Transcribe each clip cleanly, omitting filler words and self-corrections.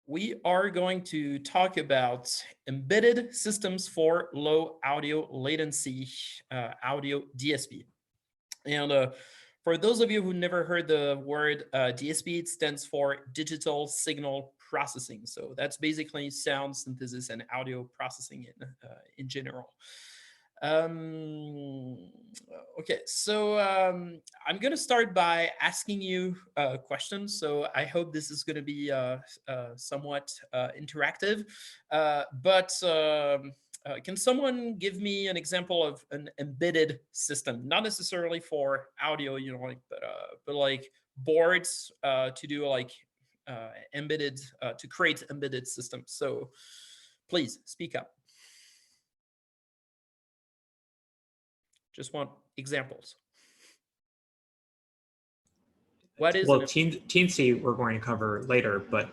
we are going to talk about embedded systems for low audio latency, audio DSP. And for those of you who never heard the word DSP, it stands for digital signal processing. So that's basically sound synthesis and audio processing in general. Okay, so I'm going to start by asking you questions. So I hope this is going to be somewhat interactive. Can someone give me an example of an embedded system? Not necessarily for audio, but like boards to do like embedded, to create embedded systems. So please speak up. Just want examples. What is Teensy we're going to cover later, but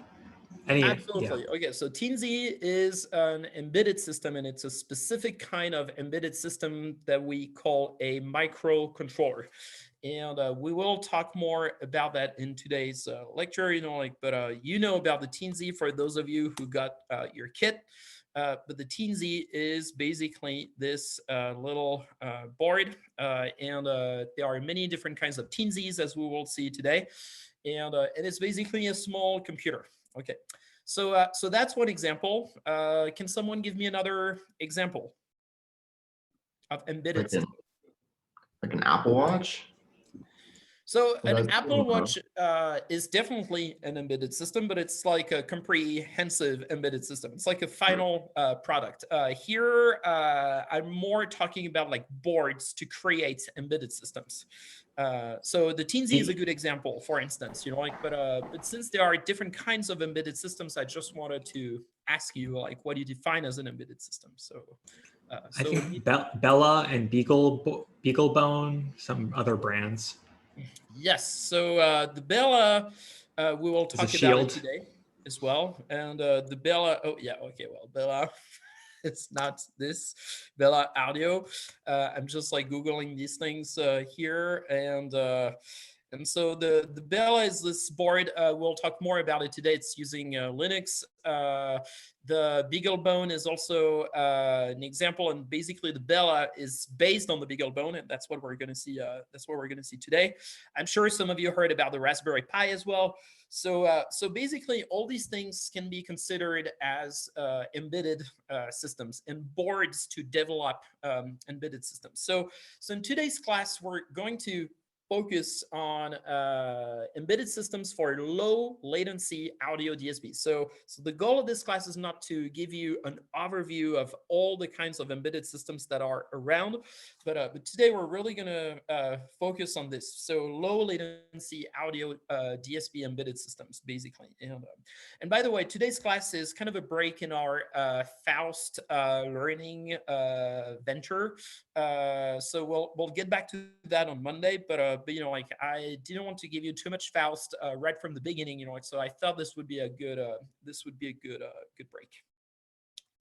absolutely. Yeah. Okay, so Teensy is an embedded system, and it's a specific kind of embedded system that we call a microcontroller. And we will talk more about that in today's lecture. But you know about the Teensy for those of you who got your kit. But the Teensy is basically this little board, and there are many different kinds of Teensys, as we will see today, and it's basically a small computer. Okay, so that's one example. Can someone give me another example of embedded system? Like an Apple Watch? So an Apple Watch is definitely an embedded system, but it's like a comprehensive embedded system. It's like a final product. Here, I'm more talking about like boards to create embedded systems. So the Teensy is a good example, for instance, but since there are different kinds of embedded systems, I just wanted to ask you, like, what do you define as an embedded system? I think Bella and Beaglebone, some other brands. Yes, so the Bella, we will talk about it today as well. And the Bella, oh yeah, okay, well, Bella, it's not this Bella Audio. I'm just like Googling these things here. And so the Bella is this board. We'll talk more about it today. It's using Linux. The Beaglebone is also an example, and basically the Bella is based on the Beaglebone, and that's what we're going to see. That's what we're going to see today. I'm sure some of you heard about the Raspberry Pi as well. So basically, all these things can be considered as embedded systems and boards to develop embedded systems. So in today's class, we're going to focus on embedded systems for low latency audio DSP. So the goal of this class is not to give you an overview of all the kinds of embedded systems that are around, but today we're really going to focus on this. So low latency audio DSP embedded systems, basically. And by the way, today's class is kind of a break in our Faust learning venture. So we'll get back to that on Monday, but I didn't want to give you too much Faust right from the beginning, so I thought this would be a good good break.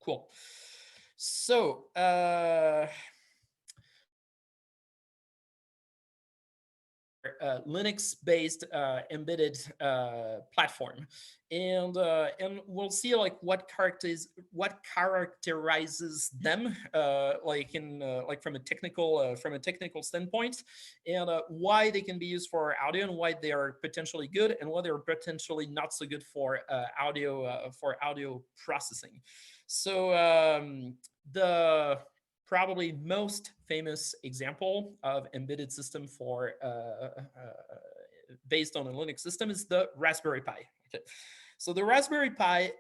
Cool. So Linux-based embedded platform, and we'll see like what characterizes them, like from a technical standpoint, and why they can be used for audio, and why they are potentially good, and why they're potentially not so good for audio processing. So the probably most famous example of embedded system for based on a Linux system is the Raspberry Pi. Okay. So the Raspberry Pi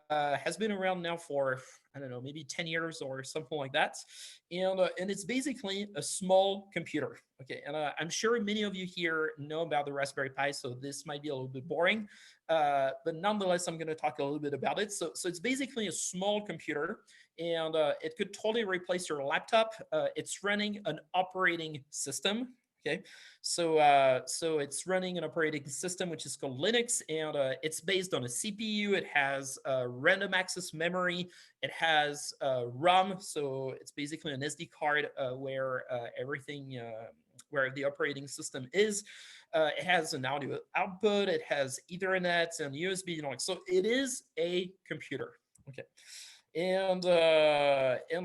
has been around now for, I don't know, maybe 10 years or something like that. And it's basically a small computer. Okay, and I'm sure many of you here know about the Raspberry Pi, so this might be a little bit boring. But nonetheless, I'm going to talk a little bit about it. So it's basically a small computer, and it could totally replace your laptop. It's running an operating system. Okay, so it's running an operating system which is called Linux, and it's based on a CPU. It has random access memory. It has ROM, so it's basically an SD card where everything, where the operating system is. It has an audio output. It has Ethernet and USB. So it is a computer. Okay. And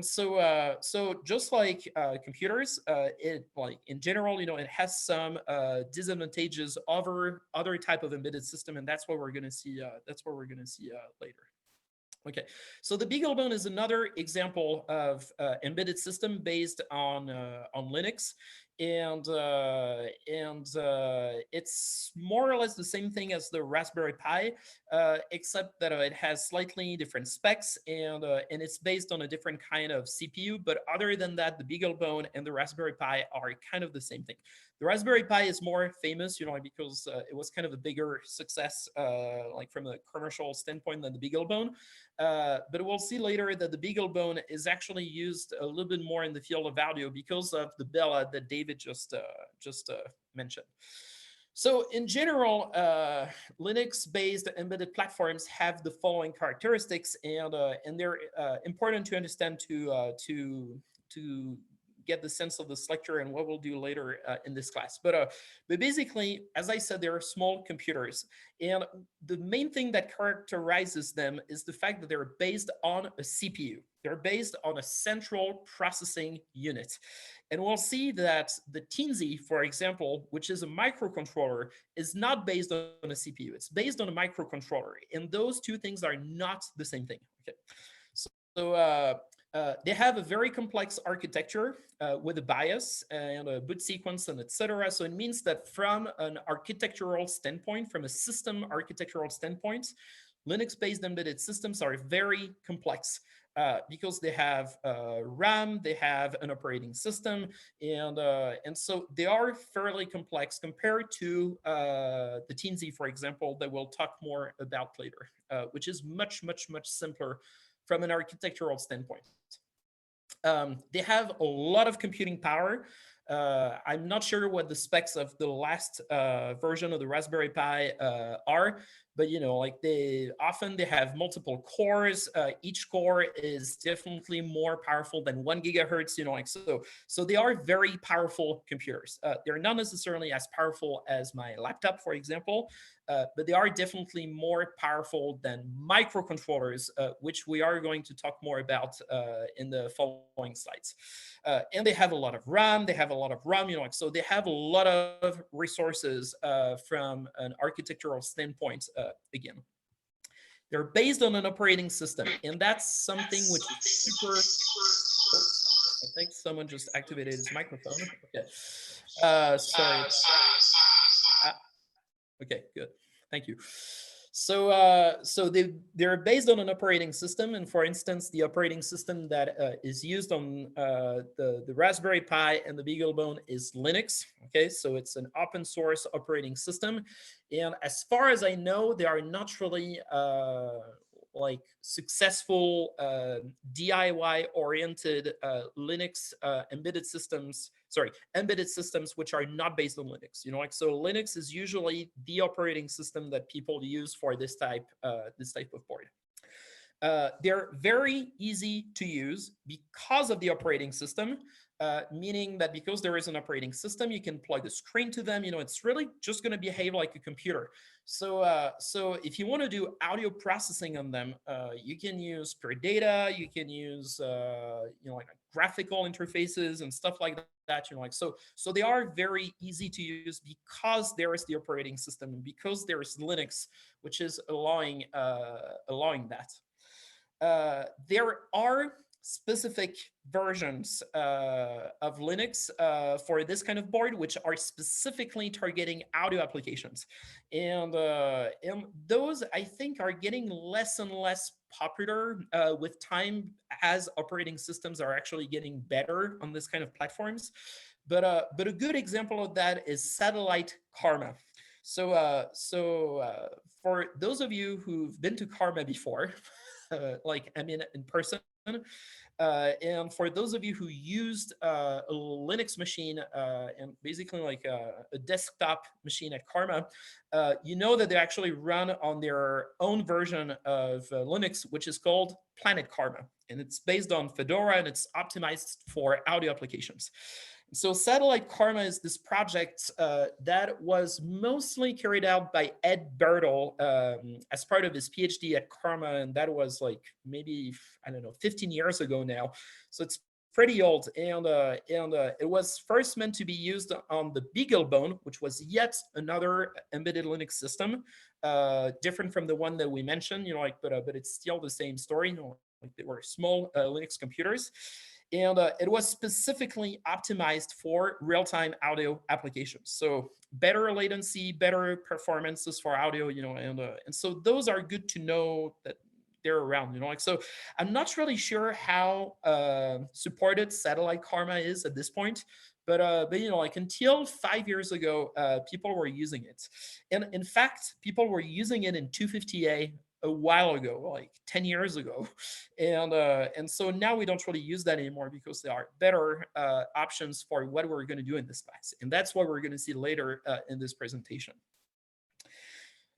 so just like computers, it in general, it has some disadvantages over other type of embedded system, and that's what we're going to see. Later. Okay, so the Beaglebone is another example of embedded system based on Linux, and it's more or less the same thing as the Raspberry Pi, except that it has slightly different specs, and it's based on a different kind of CPU. But other than that, the Beaglebone and the Raspberry Pi are kind of the same thing. The Raspberry Pi is more famous, because it was kind of a bigger success, from a commercial standpoint, than the Beaglebone. But we'll see later that the Beaglebone is actually used a little bit more in the field of audio because of the Bella that David just mentioned. So in general, Linux-based embedded platforms have the following characteristics, and they're important to understand to get the sense of this lecture and what we'll do later in this class. But basically, as I said, they are small computers. And the main thing that characterizes them is the fact that they're based on a CPU. They're based on a central processing unit. And we'll see that the Teensy, for example, which is a microcontroller, is not based on a CPU. It's based on a microcontroller. And those two things are not the same thing. Okay. So they have a very complex architecture with a BIOS and a boot sequence and etc. So it means that from an architectural standpoint, from a system architectural standpoint, Linux-based embedded systems are very complex because they have RAM, they have an operating system, and so they are fairly complex compared to the Teensy, for example, that we'll talk more about later, which is much, much, much simpler from an architectural standpoint. They have a lot of computing power. I'm not sure what the specs of the last version of the Raspberry Pi are, but they have multiple cores. Each core is definitely more powerful than 1 gigahertz. So they are very powerful computers. They're not necessarily as powerful as my laptop, for example, but they are definitely more powerful than microcontrollers, which we are going to talk more about in the following slides. And they have a lot of RAM. They have a lot of RAM. So they have a lot of resources from an architectural standpoint. Again, they're based on an operating system, and that's something which is super. Oh, I think someone just activated his microphone. Okay, sorry. Okay, good. Thank you. So they're based on an operating system, and for instance, the operating system that is used on the Raspberry Pi and the Beaglebone is Linux. Okay, so it's an open source operating system, and as far as I know, they are not really successful DIY oriented Linux embedded systems which are not based on Linux. So Linux is usually the operating system that people use for this type of board. They're very easy to use because of the operating system, meaning that because there is an operating system, you can plug the screen to them. It's really just going to behave like a computer. So if you want to do audio processing on them, you can use per data, you can use graphical interfaces and stuff like that. So they are very easy to use because there is the operating system and because there is Linux, which is allowing that. There are specific versions of Linux for this kind of board, which are specifically targeting audio applications. And those, I think, are getting less and less popular with time as operating systems are actually getting better on this kind of platforms. But a good example of that is satellite CCRMA. So for those of you who've been to CCRMA before, in person, and for those of you who used a Linux machine and basically a desktop machine at CCRMA, you know that they actually run on their own version of Linux, which is called Planet CCRMA, and it's based on Fedora and it's optimized for audio applications. So Satellite Karma is this project that was mostly carried out by Ed Bertle as part of his PhD at Karma, and that was like maybe, I don't know, 15 years ago now. So it's pretty old, and it was first meant to be used on the Beaglebone, which was yet another embedded Linux system, different from the one that we mentioned, but it's still the same story. Like they were small Linux computers. And it was specifically optimized for real-time audio applications. So better latency, better performances for audio, and so those are good to know that they're around, so I'm not really sure how supported Satellite Karma is at this point, but like until 5 years ago, people were using it. And in fact, people were using it in 250A a while ago, like 10 years ago. And so now we don't really use that anymore because there are better options for what we're going to do in this class. And that's what we're going to see later in this presentation.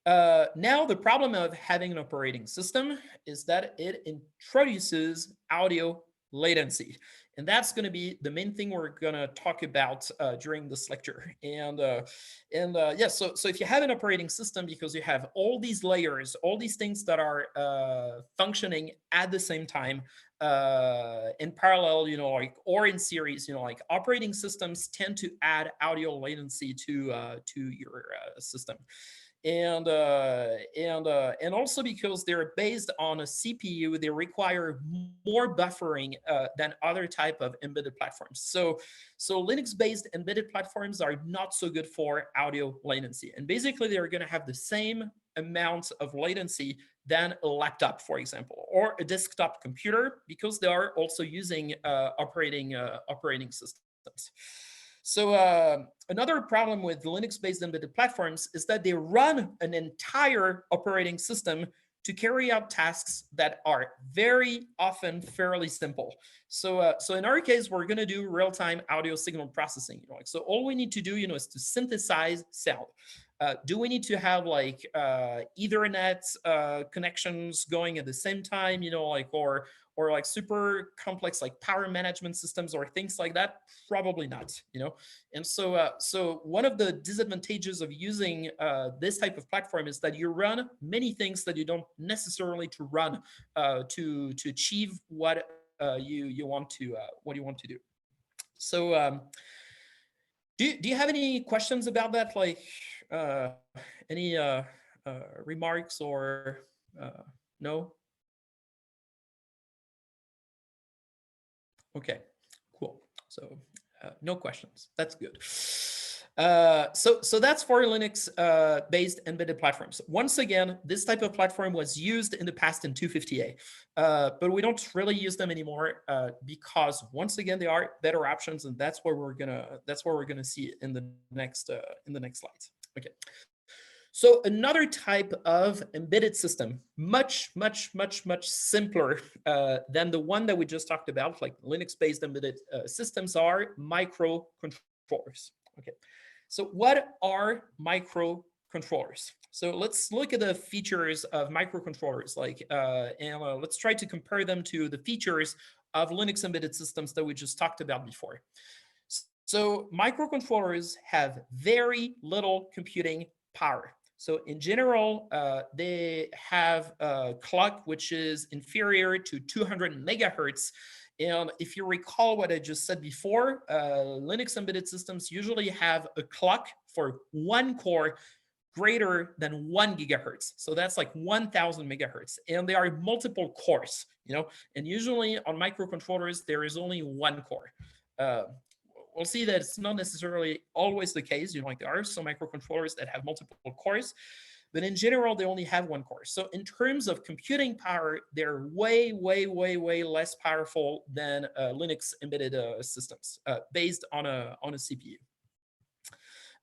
Now, the problem of having an operating system is that it introduces audio latency. And that's going to be the main thing we're going to talk about during this lecture. So if you have an operating system, because you have all these layers, all these things that are functioning at the same time in parallel, or in series, like operating systems tend to add audio latency to your system. And also because they're based on a CPU, they require more buffering than other type of embedded platforms. So Linux-based embedded platforms are not so good for audio latency. And basically, they're going to have the same amount of latency than a laptop, for example, or a desktop computer, because they are also using operating systems. So another problem with Linux-based embedded platforms is that they run an entire operating system to carry out tasks that are very often fairly simple. So in our case, we're going to do real-time audio signal processing. So all we need to do, is to synthesize sound. Do we need to have like Ethernet connections going at the same time, or like super complex like power management systems or things like that? Probably not, And so one of the disadvantages of using this type of platform is that you run many things that you don't necessarily to run to achieve what you want to do. So do you have any questions about that? Like any remarks or no? Okay, cool. So no questions. That's good. So that's for Linux based embedded platforms. Once again, this type of platform was used in the past in 250A, but we don't really use them anymore because once again there are better options, and that's what we're gonna see in the next slides. Okay. So another type of embedded system, much simpler than the one that we just talked about, like Linux-based embedded systems, are microcontrollers. Okay, so what are microcontrollers? So let's look at the features of microcontrollers, and let's try to compare them to the features of Linux embedded systems that we just talked about before. So microcontrollers have very little computing power. So in general, they have a clock which is inferior to 200 megahertz. And if you recall what I just said before, Linux embedded systems usually have a clock for one core greater than 1 gigahertz. So that's like 1000 megahertz. And there are multiple cores, and usually on microcontrollers, there is only one core. We'll see that it's not necessarily always the case. Like there are some microcontrollers that have multiple cores, but in general, they only have one core. So in terms of computing power, they're way less powerful than Linux embedded systems based on a CPU.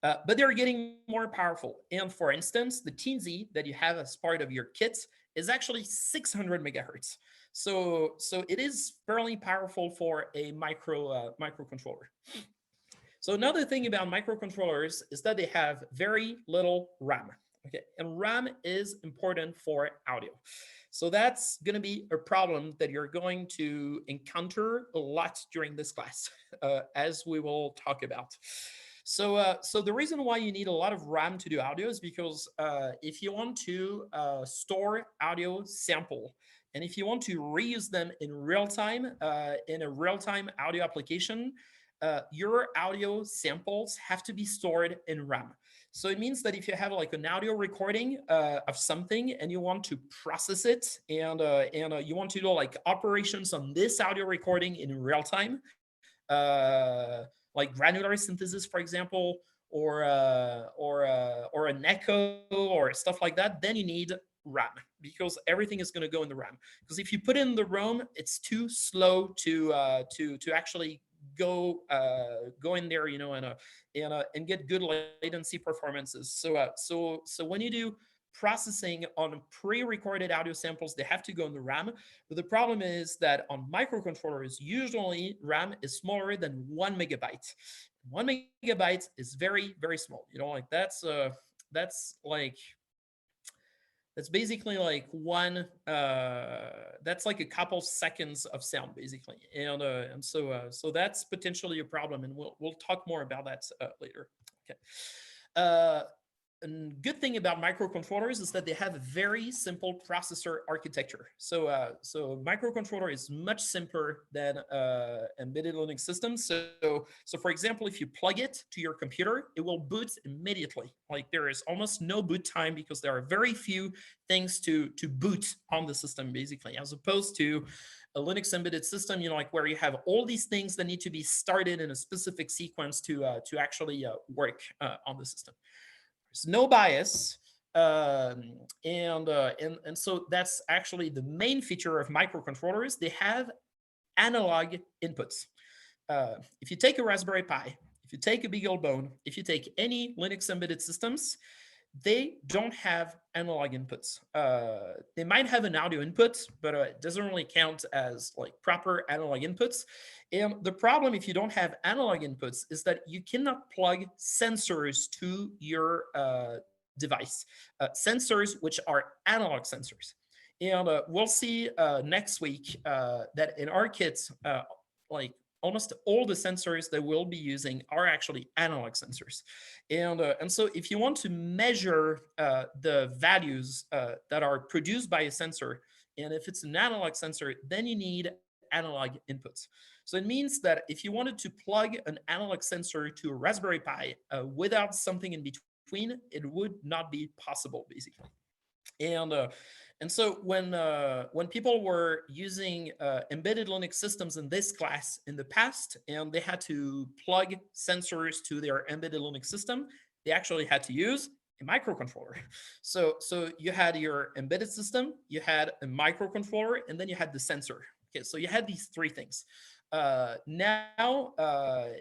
But they're getting more powerful. And for instance, the Teensy that you have as part of your kit is actually 600 megahertz. So it is fairly powerful for a microcontroller. So another thing about microcontrollers is that they have very little RAM. Okay, and RAM is important for audio. So that's going to be a problem that you're going to encounter a lot during this class, as we will talk about. So the reason why you need a lot of RAM to do audio is because if you want to store audio sample, and if you want to reuse them in real time, in a real-time audio application, your audio samples have to be stored in RAM. So it means that if you have like an audio recording of something and you want to process it and you want to do like operations on this audio recording in real time, like granular synthesis, for example, or an echo or stuff like that, then you need RAM because everything is going to go in the RAM. Because if you put it in the ROM, it's too slow to actually go in there, you know, and get good latency performances. So when you do processing on pre-recorded audio samples, they have to go in the RAM. But the problem is that on microcontrollers, usually RAM is smaller than 1 megabyte. 1 megabyte is very, very small. You know, like that's basically like that's like a couple seconds of sound basically, and so that's potentially a problem, and we'll talk more about that later. Okay. A good thing about microcontrollers is that they have a very simple processor architecture. So microcontroller is much simpler than embedded Linux systems. So for example, if you plug it to your computer, it will boot immediately. Like there is almost no boot time because there are very few things to boot on the system basically, as opposed to a Linux embedded system, you know, like where you have all these things that need to be started in a specific sequence to actually work on the system. There's no bias, and so that's actually the main feature of microcontrollers. They have analog inputs. If you take a Raspberry Pi, if you take a Beaglebone, if you take any Linux embedded systems, they don't have analog inputs. They might have an audio input, but it doesn't really count as like proper analog inputs. And the problem if you don't have analog inputs is that you cannot plug sensors to your device. Sensors which are analog sensors. And we'll see next week that in our kits, like almost all the sensors that we'll be using are actually analog sensors. And so if you want to measure the values that are produced by a sensor, and if it's an analog sensor, then you need analog inputs. So it means that if you wanted to plug an analog sensor to a Raspberry Pi without something in between, it would not be possible, basically. And so when people were using embedded Linux systems in this class in the past, and they had to plug sensors to their embedded Linux system, they actually had to use a microcontroller. So you had your embedded system, you had a microcontroller, and then you had the sensor. Okay, so you had these three things. Now,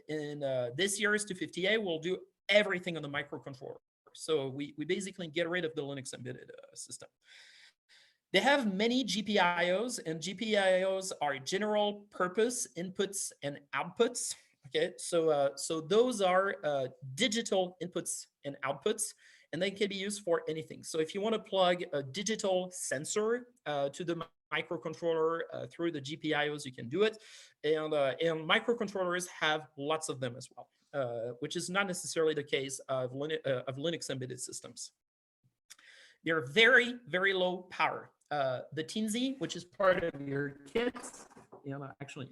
in this year's 250A, we'll do everything on the microcontroller. So we basically get rid of the Linux embedded system. They have many GPIOs, and GPIOs are general purpose inputs and outputs. Okay, so those are digital inputs and outputs, and they can be used for anything. So if you want to plug a digital sensor to the microcontroller through the GPIOs, you can do it. And microcontrollers have lots of them as well, which is not necessarily the case of Linux embedded systems. They're very, very low power. The Teensy, which is part of your kit, actually,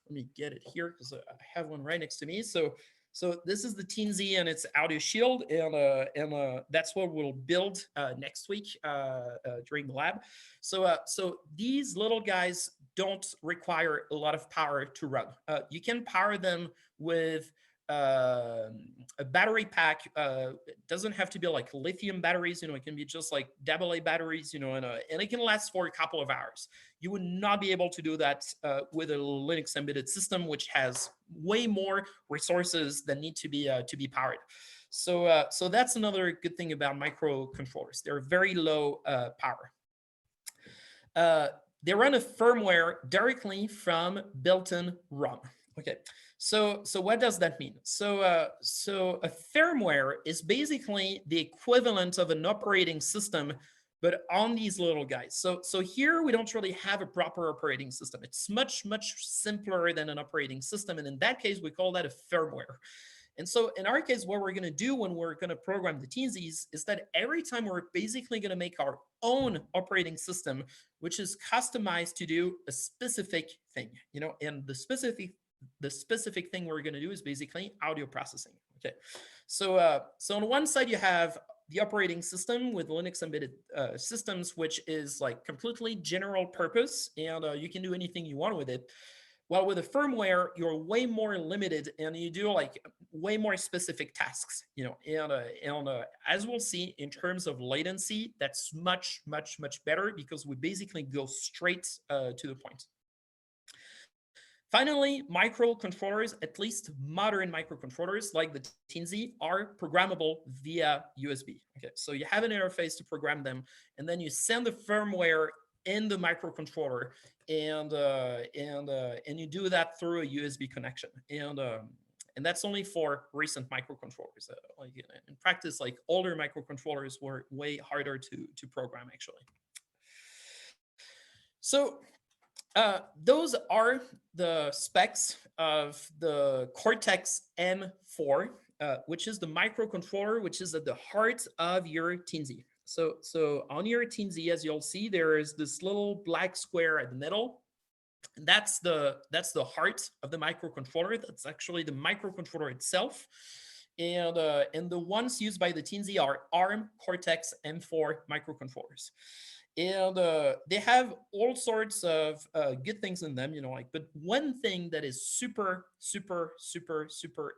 let me get it here because I have one right next to me. So this is the Teensy and its audio shield, and that's what we'll build next week during the lab. So these little guys don't require a lot of power to run. You can power them with a battery pack. It doesn't have to be like lithium batteries, it can be just like AA batteries, and it can last for a couple of hours. You would not be able to do that with a Linux embedded system, which has way more resources that need to be powered. So that's another good thing about microcontrollers. They're very low power. They run a firmware directly from built-in ROM. Okay, so what does that mean? So so a firmware is basically the equivalent of an operating system, but on these little guys. So here we don't really have a proper operating system. It's much simpler than an operating system, and in that case we call that a firmware. And so in our case, what we're going to do when we're going to program the teensies is that every time we're basically going to make our own operating system, which is customized to do a specific thing, you know, and the specific thing we're going to do is basically audio processing. Okay, so so on one side you have the operating system with Linux embedded systems, which is like completely general purpose, and you can do anything you want with it. While with a firmware, you're way more limited, and you do like way more specific tasks, you know. And as we'll see, in terms of latency, that's much better because we basically go straight to the point. Finally, microcontrollers, at least modern microcontrollers like the Teensy, are programmable via USB. Okay, so you have an interface to program them, and then you send the firmware in the microcontroller, and you do that through a USB connection. And that's only for recent microcontrollers. Like in practice, like older microcontrollers were way harder to program actually. So those are the specs of the Cortex M4, which is the microcontroller, which is at the heart of your Teensy. So on your Teensy, as you'll see, there is this little black square at the middle. And that's the heart of the microcontroller. That's actually the microcontroller itself. And the ones used by the Teensy are ARM Cortex M4 microcontrollers. And they have all sorts of good things in them, you know, like, but one thing that is super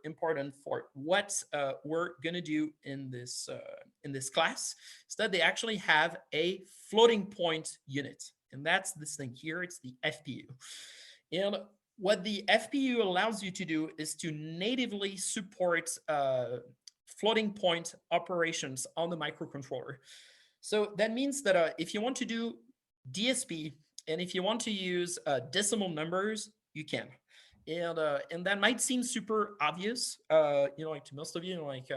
important for what we're gonna do in this class is that they actually have a floating point unit, and that's this thing here. It's the FPU. And what the FPU allows you to do is to natively support floating point operations on the microcontroller. So that means that if you want to do DSP and if you want to use decimal numbers, you can. And that might seem super obvious, you know, like to most of you, like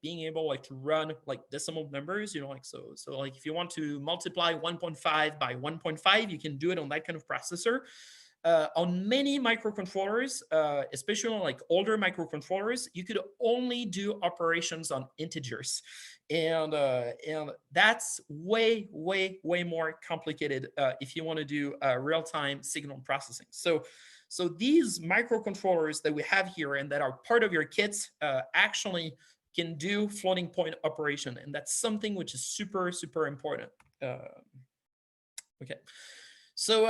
being able like to run like decimal numbers, you know, like so like if you want to multiply 1.5 by 1.5, you can do it on that kind of processor. On many microcontrollers, especially on like older microcontrollers, you could only do operations on integers, and that's way more complicated if you want to do real-time signal processing. So these microcontrollers that we have here and that are part of your kits actually can do floating point operation, and that's something which is super important. Okay. So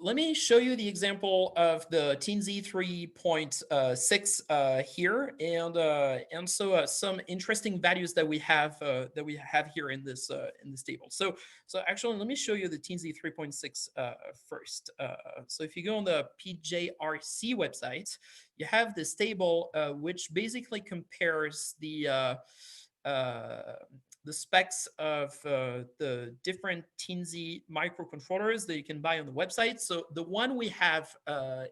let me show you the example of the Teensy 3.6 here, and so some interesting values that we have here in this table. So actually, let me show you the Teensy 3.6 first. So if you go on the PJRC website, you have this table which basically compares the specs of the different Teensy microcontrollers that you can buy on the website. So the one we have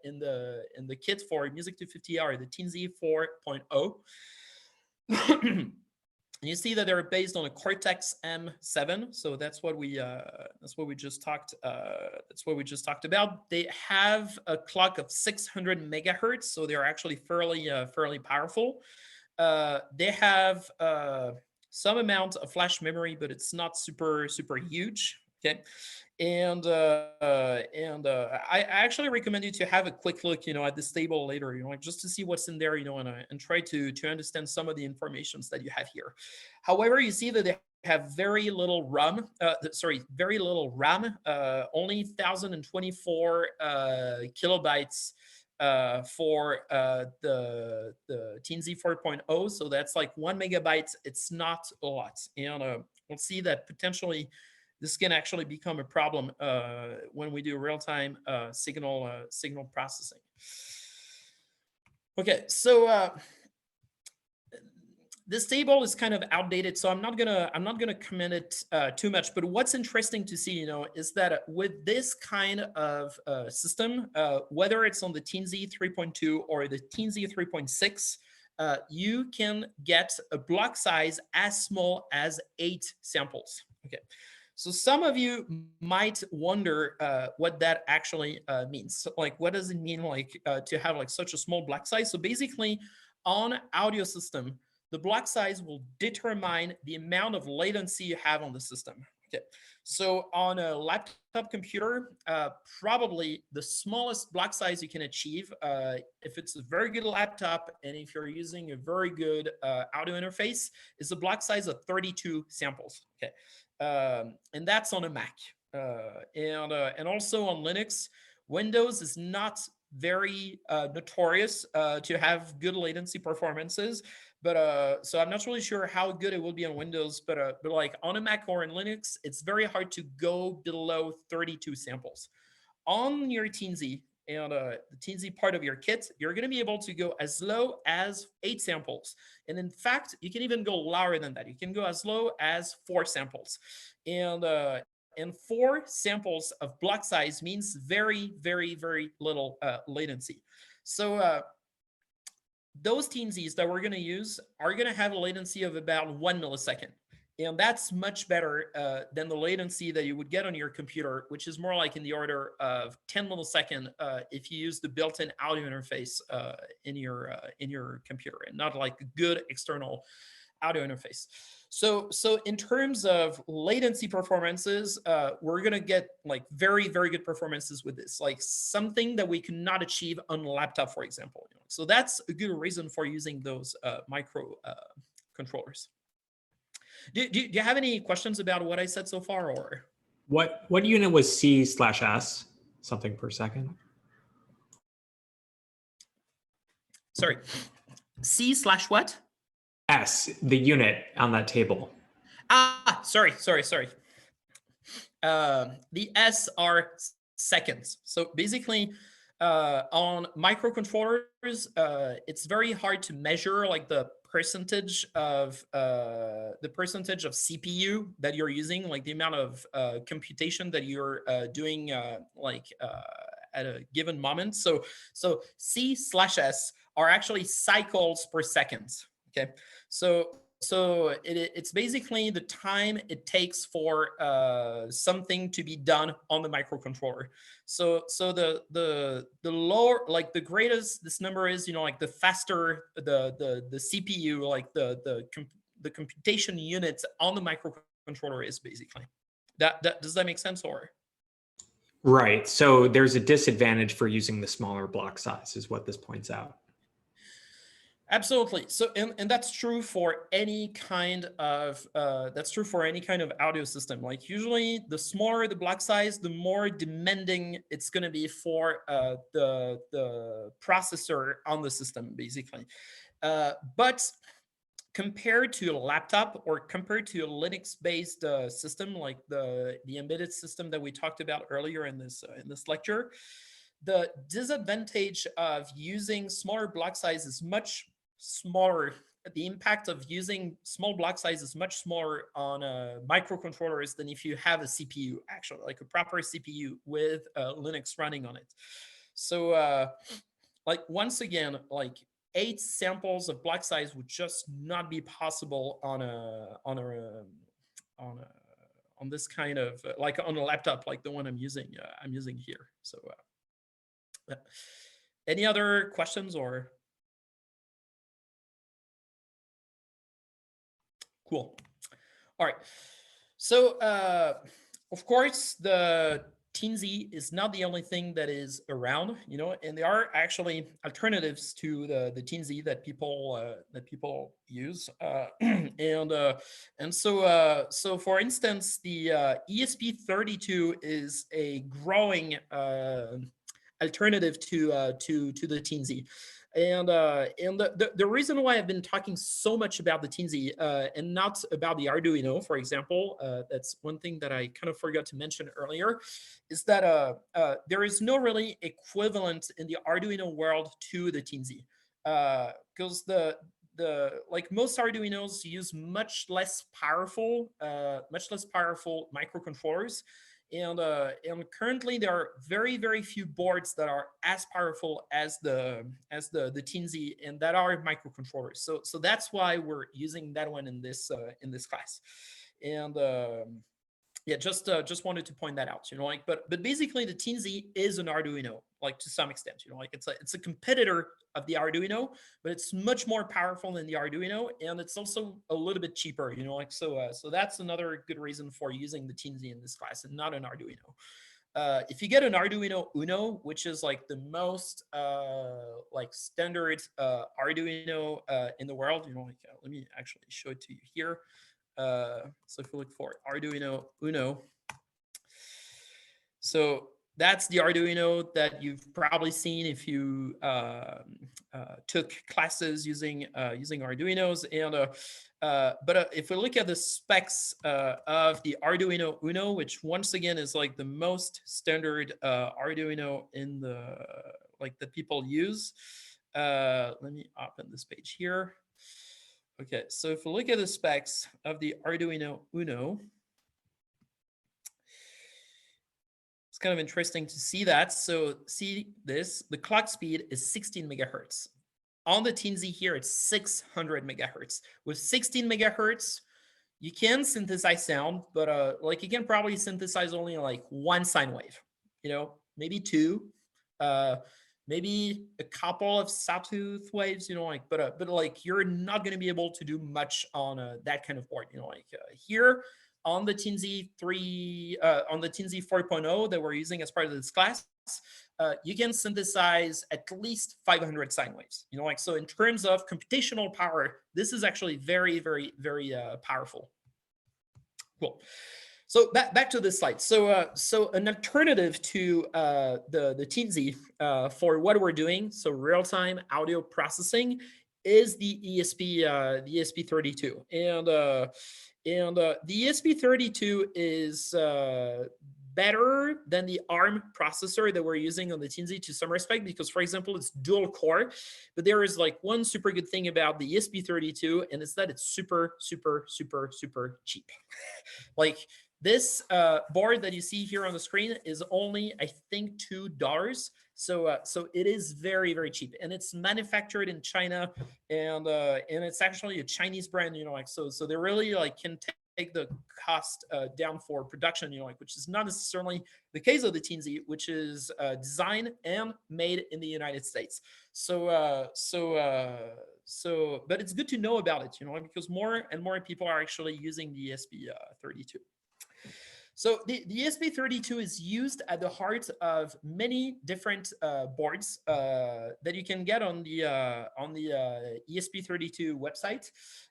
in the kit for Music 250 are the Teensy 4.0. You see that they're based on a Cortex M7, so that's what we just talked about. They have a clock of 600 megahertz, so they're actually fairly powerful. They have some amount of flash memory, but it's not super huge. Okay, and I actually recommend you to have a quick look, you know, at this table later, you know, like just to see what's in there, you know, and try to understand some of the informations that you have here. However, you see that they have very little RAM, only 1024 kilobytes for the Teensy 4.0, so that's like 1 megabyte. It's not a lot, and we'll see that potentially this can actually become a problem when we do real-time signal processing. Okay, so this table is kind of outdated, so I'm not gonna comment it too much. But what's interesting to see, is that with this kind of system, whether it's on the Teensy 3.2 or the Teensy 3.6, you can get a block size as small as 8 samples. Okay, so some of you might wonder what that actually means. So, like, what does it mean, like, to have like such a small block size? So basically, on audio system, the block size will determine the amount of latency you have on the system. Okay, so on a laptop computer, probably the smallest block size you can achieve, if it's a very good laptop and if you're using a very good audio interface, is a block size of 32 samples. Okay, and that's on a Mac. And also on Linux, Windows is not very notorious to have good latency performances. But so I'm not really sure how good it will be on Windows, but like on a Mac or in Linux, it's very hard to go below 32 samples. On your Teensy and the Teensy part of your kit, you're going to be able to go as low as 8 samples. And in fact, you can even go lower than that. You can go as low as 4 samples. And 4 samples of block size means very, very, very little latency. So those Teensys that we're going to use are going to have a latency of about 1 millisecond. And that's much better than the latency that you would get on your computer, which is more like in the order of 10 milliseconds if you use the built-in audio interface in your computer, and not like a good external audio interface. So in terms of latency performances, we're gonna get like very, very good performances with this, like something that we cannot achieve on a laptop, for example. So that's a good reason for using those micro controllers. Do you have any questions about what I said so far, or? What unit was C/S, something per second? Sorry, C/what? S, the unit on that table. Sorry. The S are seconds. So basically, on microcontrollers, it's very hard to measure like the percentage of CPU that you're using, like the amount of computation that you're doing at a given moment. So C/S are actually cycles per second. Okay, so it's basically the time it takes for something to be done on the microcontroller. So the lower, like the greatest this number is, like the faster the CPU, like the computation units on the microcontroller is, basically. That does that make sense, or? Right. So there's a disadvantage for using the smaller block size, is what this points out. Absolutely. So, and that's true for any kind of audio system. Like usually, the smaller the block size, the more demanding it's going to be for the processor on the system, basically. But compared to a laptop or compared to a Linux-based system like the embedded system that we talked about earlier in this lecture, the disadvantage of using smaller block size is much smaller. The impact of using small block size is much smaller on microcontrollers than if you have a CPU, actually, like a proper CPU with Linux running on it. So like once again, like 8 samples of block size would just not be possible on this kind of like on a laptop like the one I'm using here. So any other questions, or? Cool. All right. So of course, the Teensy is not the only thing that is around, and there are actually alternatives to the Teensy that people use. And so for instance, the ESP32 is a growing alternative to the Teensy. And the reason why I've been talking so much about the Teensy and not about the Arduino, for example, that's one thing that I kind of forgot to mention earlier, is that there is no really equivalent in the Arduino world to the Teensy, because like most Arduinos use much less powerful microcontrollers, and currently there are very few boards that are as powerful as the Teensy, and that are microcontrollers. So that's why we're using that one in this class, and yeah, just wanted to point that out, like, but basically the Teensy is an Arduino, like, to some extent, like it's a competitor of the Arduino, but it's much more powerful than the Arduino, and it's also a little bit cheaper, like, so that's another good reason for using the Teensy in this class and not an Arduino. If you get an Arduino Uno, which is like the most like standard Arduino in the world, like, let me actually show it to you here. So if you look for Arduino Uno, so that's the Arduino that you've probably seen if you took classes using Arduinos. And but if we look at the specs of the Arduino Uno, which once again is like the most standard Arduino in the that people use. Let me open this page here. Okay, so if we look at the specs of the Arduino Uno, it's kind of interesting to see that. So see this, the clock speed is 16 megahertz. On the Teensy here, it's 600 megahertz. With 16 megahertz, you can synthesize sound, but like you can probably synthesize only like one sine wave, maybe two. Maybe a couple of sawtooth waves, like, but like you're not going to be able to do much on that kind of board, like here on the Teensy 4.0 that we're using as part of this class, you can synthesize at least 500 sine waves, like, so in terms of computational power, this is actually very powerful. Cool. So back to this slide. So an alternative to the Teensy for what we're doing, so real-time audio processing, is the ESP32, and the ESP32 is better than the ARM processor that we're using on the Teensy to some respect, because, for example, it's dual core. But there is like one super good thing about the ESP32, and it's that it's super cheap. Like, this board that you see here on the screen is only, I think, $2. So it is very cheap, and it's manufactured in China, and it's actually a Chinese brand, like, so they really like can take the cost down for production, like, which is not necessarily the case of the Teensy, which is designed and made in the United States. So but it's good to know about it, because more and more people are actually using the ESP32. So the ESP32 is used at the heart of many different boards that you can get on the ESP32 website,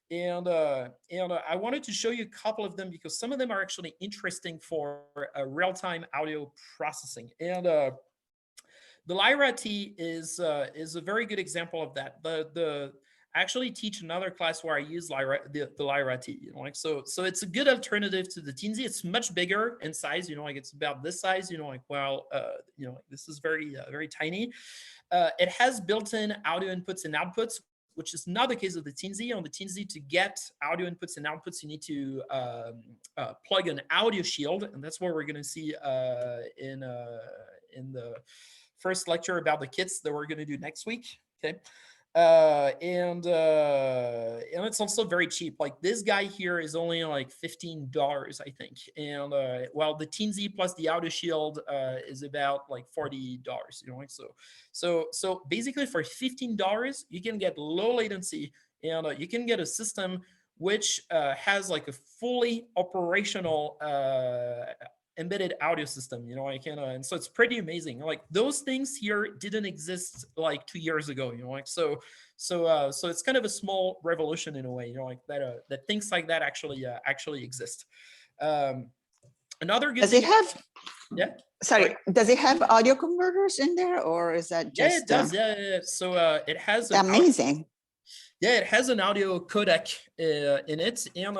and I wanted to show you a couple of them because some of them are actually interesting for real-time audio processing. And the Lyra-T is a very good example of that. I actually teach another class where I use the Lyra-T, like, so it's a good alternative to the Teensy. It's much bigger in size, like it's about this size, like, well, this is very tiny. It has built-in audio inputs and outputs, which is not the case of the Teensy. On the Teensy, to get audio inputs and outputs, you need to plug an audio shield, and that's what we're going to see in the first lecture about the kits that we're going to do next week. Okay. And it's also very cheap. Like, this guy here is only like $15, I think. And while the Teensy plus the audio shield is about like $40, like, so basically for $15 you can get low latency, and you can get a system which has like a fully operational embedded audio system, like, and so it's pretty amazing. Like, those things here didn't exist like 2 years ago, like, so it's kind of a small revolution in a way, like that things like that actually exist. Another good does thing, it have sorry, does it have audio converters in there, or is that just it does. So it has amazing. It has an audio codec in it, and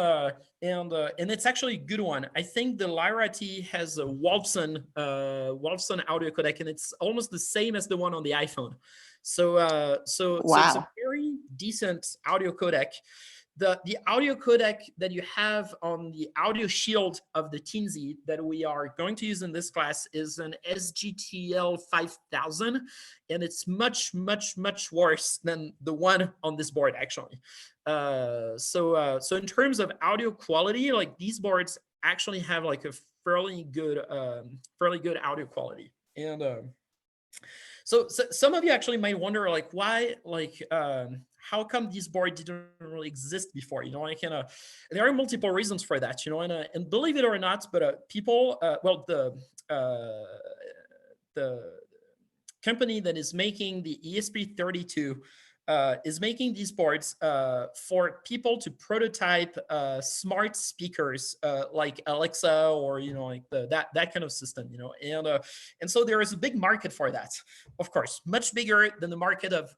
it's actually a good one. I think the Lyra-T has a Wolfson audio codec, and it's almost the same as the one on the iPhone. So wow. it's a decent audio codec. The audio codec that you have on the audio shield of the Teensy that we are going to use in this class is an SGTL 5000, and it's much, much, much worse than the one on this board, actually. So in terms of audio quality, like these boards actually have like a fairly good audio quality. And so some of you actually might wonder, like, why, like, how come these boards didn't really exist before? You know, like, there are multiple reasons for that. You know, and believe it or not, but people, well, the company that is making the ESP32 is making these boards for people to prototype smart speakers like Alexa, or you know, like that kind of system, you know, and so there is a big market for that, of course, much bigger than the market of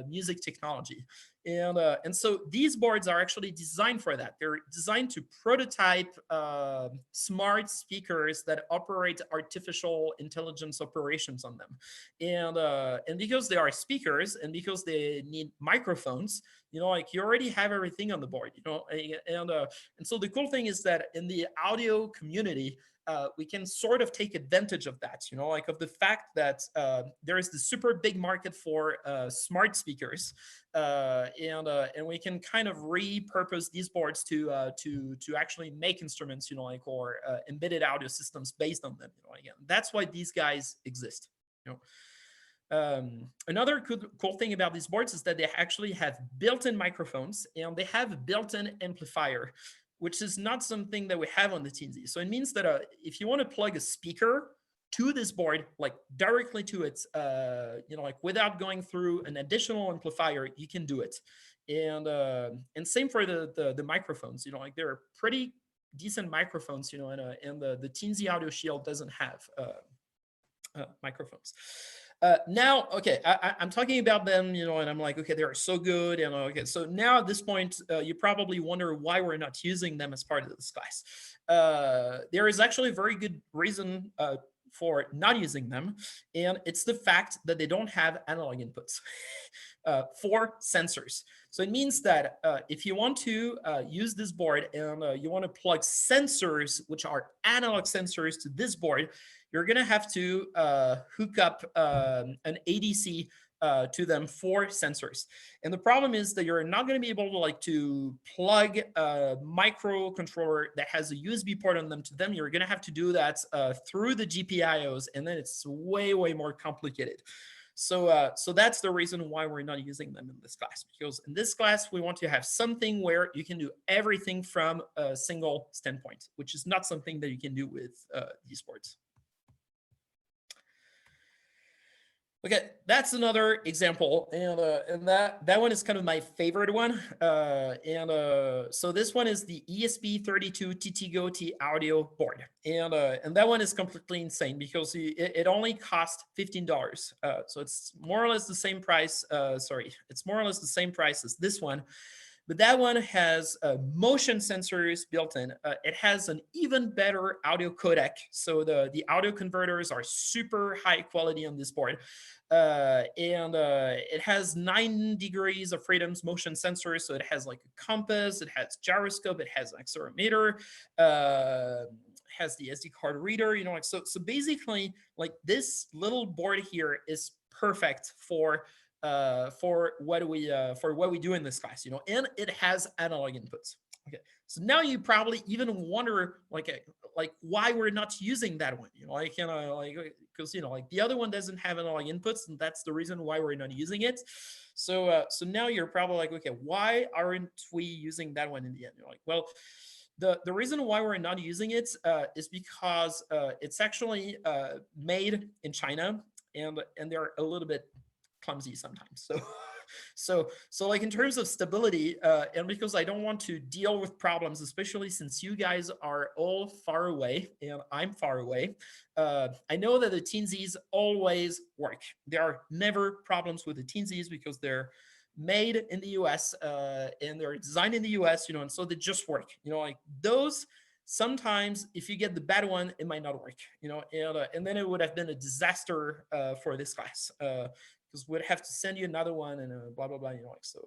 music technology. And so these boards are actually designed for that. They're designed to prototype smart speakers that operate artificial intelligence operations on them. And because they are speakers and because they need microphones, you know, like you already have everything on the board, you know, and so the cool thing is that in the audio community, we can sort of take advantage of that, you know, like of the fact that there is this super big market for smart speakers, and we can kind of repurpose these boards to actually make instruments, you know, like, or embedded audio systems based on them, you know, again, that's why these guys exist, you know. Another cool thing about these boards is that they actually have built-in microphones and they have a built-in amplifier, which is not something that we have on the Teensy. So it means that if you want to plug a speaker to this board, like directly to it, you know, like without going through an additional amplifier, you can do it. And same for the microphones, you know, like they're pretty decent microphones, you know, and the Teensy Audio Shield doesn't have microphones. Now, okay, I'm talking about them, you know, and I'm like, okay, they are so good. And okay, so now at this point, you probably wonder why we're not using them as part of this class. There is actually a very good reason for not using them, and it's the fact that they don't have analog inputs for sensors. So it means that if you want to use this board and you want to plug sensors, which are analog sensors, to this board, you're going to have to hook up an ADC to them for sensors. And the problem is that you're not going to be able to plug a microcontroller that has a USB port on them to them. You're going to have to do that through the GPIOs, and then it's way, way more complicated. So that's the reason why we're not using them in this class, because in this class, we want to have something where you can do everything from a single standpoint, which is not something that you can do with these boards. Okay, that's another example, and that one is kind of my favorite one. So this one is the ESP32 TTGO-T audio board, and that one is completely insane because it only costs $15. So it's more or less the same price. It's more or less the same price as this one. But that one has motion sensors built in. It has an even better audio codec. So the audio converters are super high quality on this board. And it has 9 degrees of freedom's motion sensors. So it has like a compass, it has gyroscope, it has an accelerometer, has the SD card reader, you know, like, so basically like this little board here is perfect for what we do in this class, you know, and it has analog inputs. Okay, so now you probably even wonder like why we're not using that one, you know, like, you know, like, because, you know, like the other one doesn't have analog inputs, and that's the reason why we're not using it. So now you're probably like, okay, why aren't we using that one in the end? You're like, well, the reason why we're not using it is because it's actually made in China, and they're a little bit clumsy sometimes. So like in terms of stability, and because I don't want to deal with problems, especially since you guys are all far away and I'm far away, I know that the Teensies always work. There are never problems with the Teensies because they're made in the US and they're designed in the US, you know, and so they just work, you know, like those. Sometimes if you get the bad one, it might not work, you know, and then it would have been a disaster for this class. Because we'd have to send you another one and blah, blah, blah, you know, like, so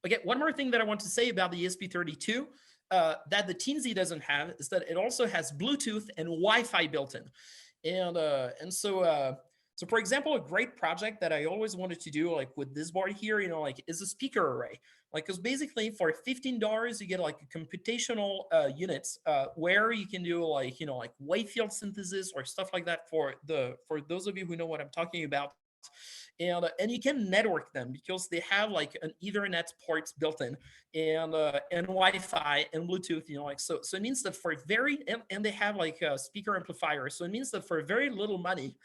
Okay, one more thing that I want to say about the ESP32 that the Teensy doesn't have is that it also has Bluetooth and Wi-Fi built in. And so for example, a great project that I always wanted to do, like with this board here, like is a speaker array. Like, because basically for $15, you get like a computational units where you can do like, like wave field synthesis or stuff like that for those of you who know what I'm talking about. And you can network them because they have like an Ethernet ports built in and Wi-Fi and Bluetooth, like so it means that for and they have like a speaker amplifier. So it means that for very little money,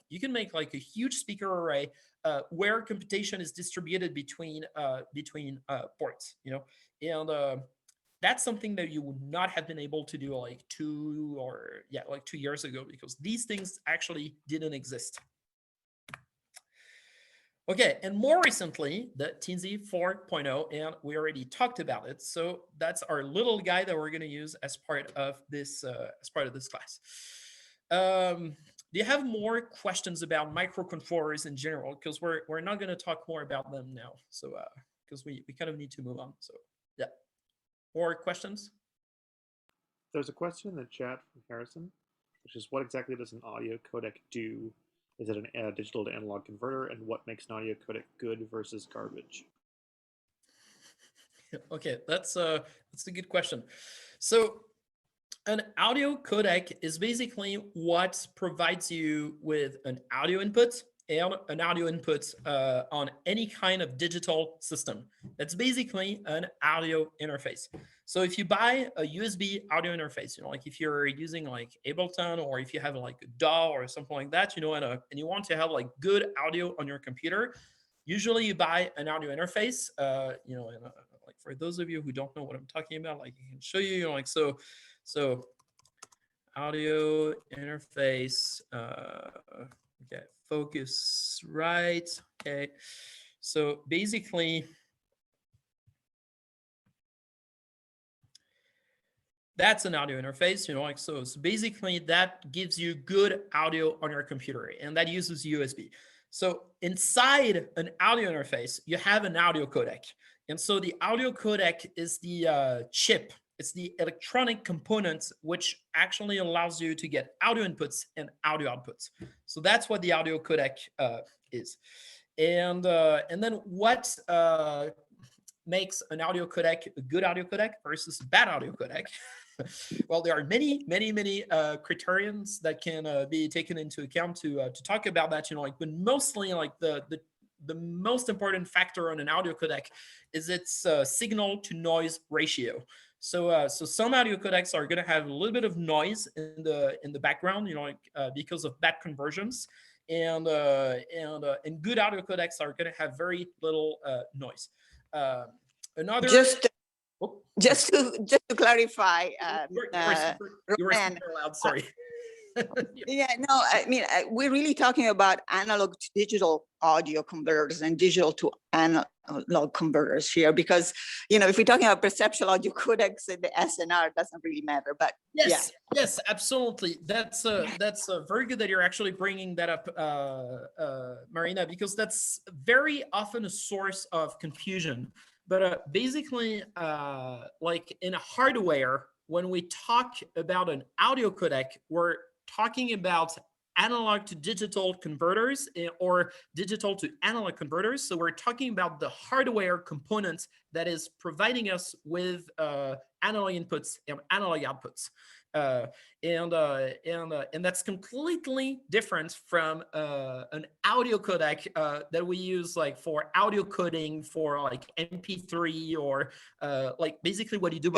you can make like a huge speaker array where computation is distributed between ports, and that's something that you would not have been able to do like 2 years ago because these things actually didn't exist. Okay, and more recently, the Teensy 4.0, and we already talked about it. So that's our little guy that we're going to use as part of this class. Do you have more questions about microcontrollers in general? Because we're not going to talk more about them now. So because we kind of need to move on. So yeah, more questions? There's a question in the chat from Harrison, which is what exactly does an audio codec do? Is it a digital to analog converter, and what makes an audio codec good versus garbage? Okay, that's a good question. So an audio codec is basically what provides you with an audio input and an audio input on any kind of digital system. That's basically an audio interface. So if you buy a USB audio interface, like if you're using like Ableton or if you have like a DAW or something like that, and you want to have like good audio on your computer, usually you buy an audio interface, like for those of you who don't know what I'm talking about, like I can show you, like, so audio interface, okay, focus right, okay. So basically, that's an audio interface, like so. So basically, that gives you good audio on your computer, and that uses USB. So inside an audio interface, you have an audio codec, and so the audio codec is the chip. It's the electronic component which actually allows you to get audio inputs and audio outputs. So that's what the audio codec is, and then what makes an audio codec a good audio codec versus a bad audio codec? Well, there are many criterions that can be taken into account to talk about that. But mostly, like the most important factor on an audio codec is its signal to noise ratio. So some audio codecs are going to have a little bit of noise in the background, because of bad conversions, and good audio codecs are going to have very little noise. Another just to clarify, you were super loud. Sorry. Yeah, no, I mean, we're really talking about analog to digital audio converters and digital to analog converters here, because, if we're talking about perceptual audio codecs, the SNR doesn't really matter. But yes, yeah. Yes, absolutely. That's very good that you're actually bringing that up, Marina, because that's very often a source of confusion. But basically, like in hardware, when we talk about an audio codec, we're talking about analog to digital converters or digital to analog converters. So we're talking about the hardware component that is providing us with analog inputs and analog outputs. And that's completely different from an audio codec that we use like for audio coding for like MP3 or like basically what you do.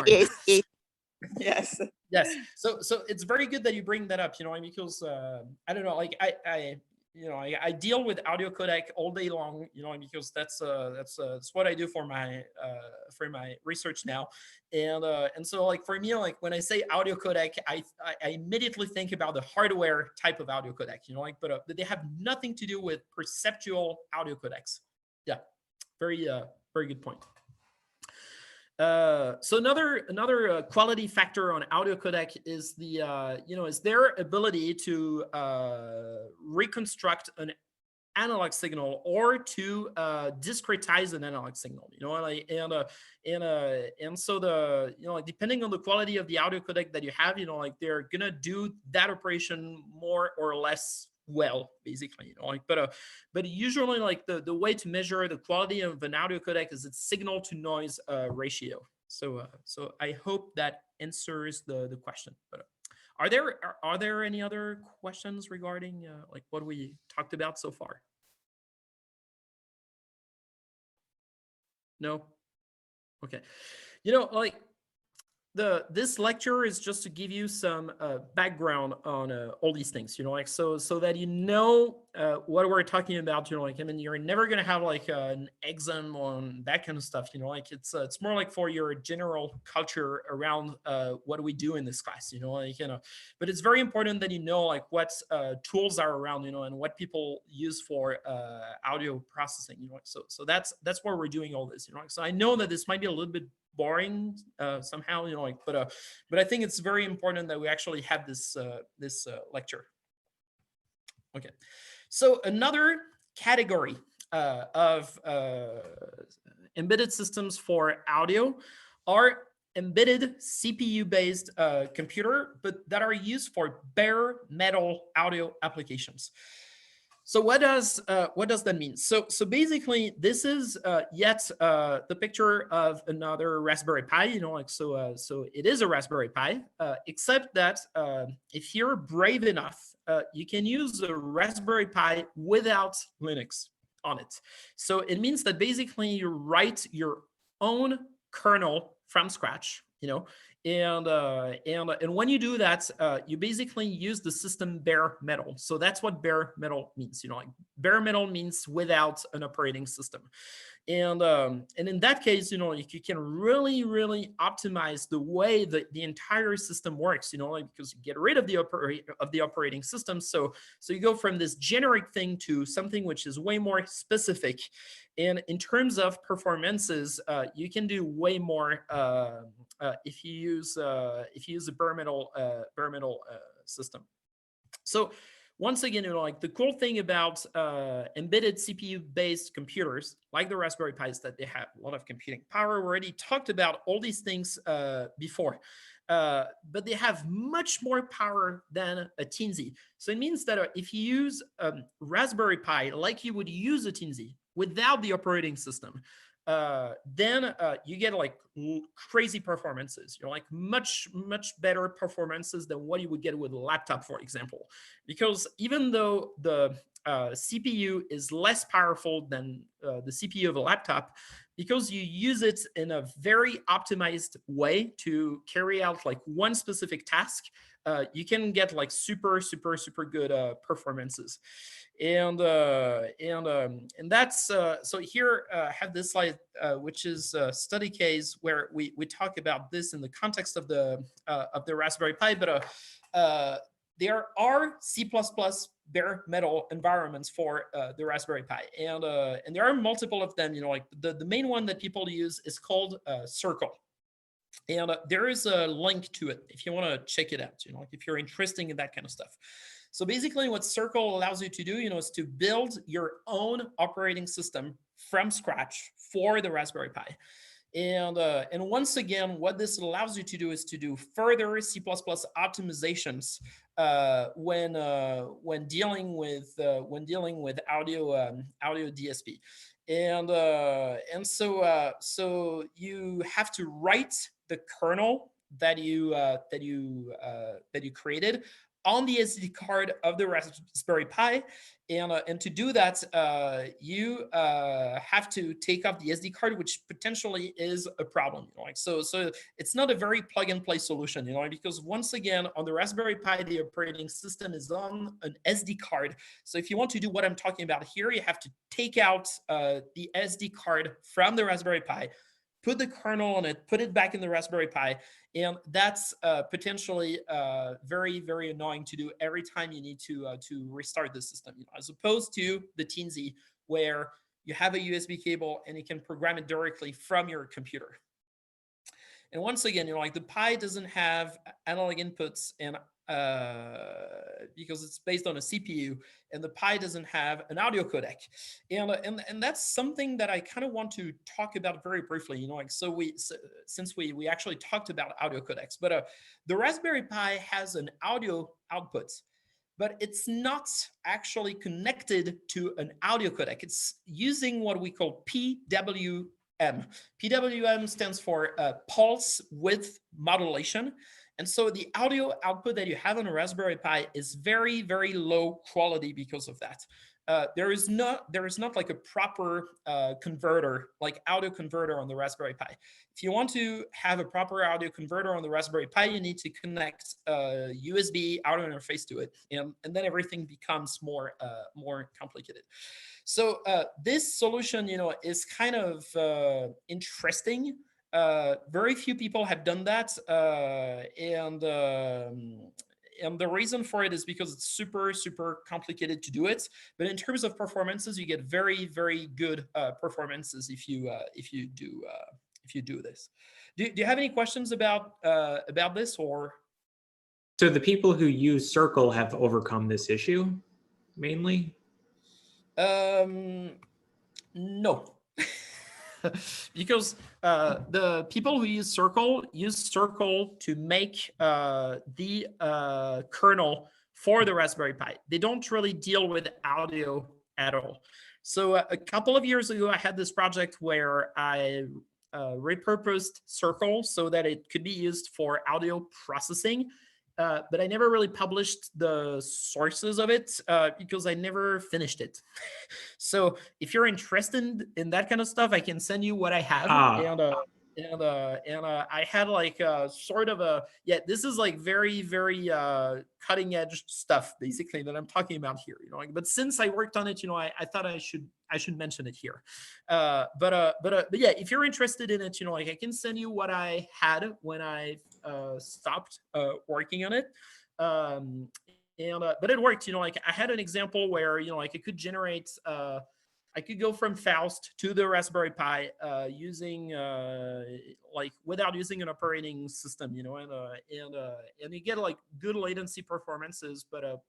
Yes. Yes. So it's very good that you bring that up, because I don't know, like I deal with audio codec all day long, because that's what I do for my research now, and so like for me, like when I say audio codec, I immediately think about the hardware type of audio codec, but they have nothing to do with perceptual audio codecs. Yeah, very good point. So another quality factor on audio codec is is their ability to reconstruct an analog signal or to discretize an analog signal, you know, like, and so the, you know, like depending on the quality of the audio codec that you have, you know, like they're gonna do that operation more or less well, basically, you know, like, but usually like the way to measure the quality of an audio codec is its signal to noise ratio. So so I hope that answers the question. But are there any other questions regarding like what we talked about so far? No. Okay. You know, like this lecture is just to give you some background on all these things, you know, like so that you know what we're talking about, you know, like, I mean, you're never gonna have like an exam on that kind of stuff, you know, like it's more like for your general culture around what we do in this class, you know, like, you know, but it's very important that you know like what tools are around, you know, and what people use for audio processing, you know, so that's why we're doing all this, you know, like, so I know that this might be a little bit boring somehow, you know, like, but I think it's very important that we actually have this lecture. Okay, so another category of embedded systems for audio are embedded CPU-based computer, but that are used for bare metal audio applications. So what does that mean? So basically, this is yet the picture of another Raspberry Pi. You know, like so it is a Raspberry Pi, except that if you're brave enough, you can use a Raspberry Pi without Linux on it. So it means that basically you write your own kernel from scratch. You know, and when you do that, you basically use the system bare metal. So that's what bare metal means. You know, like bare metal means without an operating system. And in that case, you know, you can really optimize the way that the entire system works, you know, like, because you get rid of the operating system. So you go from this generic thing to something which is way more specific. And in terms of performances, you can do way more if you use a bare metal system. So once again, you know, like the cool thing about embedded CPU-based computers, like the Raspberry Pi, is that they have a lot of computing power. We already talked about all these things before, but they have much more power than a Teensy. So it means that if you use Raspberry Pi like you would use a Teensy without the operating system, then you get like crazy performances, you know, like much better performances than what you would get with a laptop, for example. Because even though the CPU is less powerful than the CPU of a laptop, because you use it in a very optimized way to carry out like one specific task, you can get like super good performances. And that's so here I have this slide which is a study case where we talk about this in the context of the Raspberry Pi, but there are C++ bare metal environments for the Raspberry Pi, and there are multiple of them. You know, like the main one that people use is called Circle. And there is a link to it if you want to check it out, you know, like if you're interested in that kind of stuff. So basically what Circle allows you to do, you know, is to build your own operating system from scratch for the Raspberry Pi. And once again, what this allows you to do is to do further C++ optimizations when dealing with audio DSP. And so you have to write the kernel that you created on the SD card of the Raspberry Pi, and to do that, you have to take off the SD card, which potentially is a problem. You know, like so it's not a very plug and play solution, you know, because once again on the Raspberry Pi the operating system is on an SD card. So if you want to do what I'm talking about here, you have to take out the SD card from the Raspberry Pi, put the kernel on it, put it back in the Raspberry Pi, and that's potentially very annoying to do every time you need to restart the system, you know, as opposed to the Teensy, where you have a USB cable and you can program it directly from your computer. And once again, like the Pi doesn't have analog inputs, and because it's based on a CPU, and the Pi doesn't have an audio codec, and that's something that I kind of want to talk about very briefly. Like since we actually talked about audio codecs, but the Raspberry Pi has an audio output, but it's not actually connected to an audio codec. It's using what we call PWM. PWM stands for pulse width modulation. And so the audio output that you have on a Raspberry Pi is very, very low quality because of that. There is not like a proper converter, like audio converter on the Raspberry Pi. If you want to have a proper audio converter on the Raspberry Pi, you need to connect a USB audio interface to it, and then everything becomes more complicated. So this solution, is kind of interesting. Very few people have done that, and the reason for it is because it's super, super complicated to do it. But in terms of performances, you get very, very good performances if you do this. Do you have any questions about this, or? So the people who use Circle have overcome this issue, mainly? No. Because the people who use Circle to make the kernel for the Raspberry Pi. They don't really deal with audio at all. So a couple of years ago, I had this project where I repurposed Circle so that it could be used for audio processing. But I never really published the sources of it because I never finished it. So if you're interested in that kind of stuff, I can send you what I have. And I had like sort of a, this is like very, very cutting edge stuff basically that I'm talking about here, but since I worked on it, I thought I should mention it here. But yeah, if you're interested in it, like I can send you what I had when I stopped working on it. But it worked, like I had an example where, like I could generate, I could go from Faust to the Raspberry Pi using like without using an operating system, and you get like good latency performances, but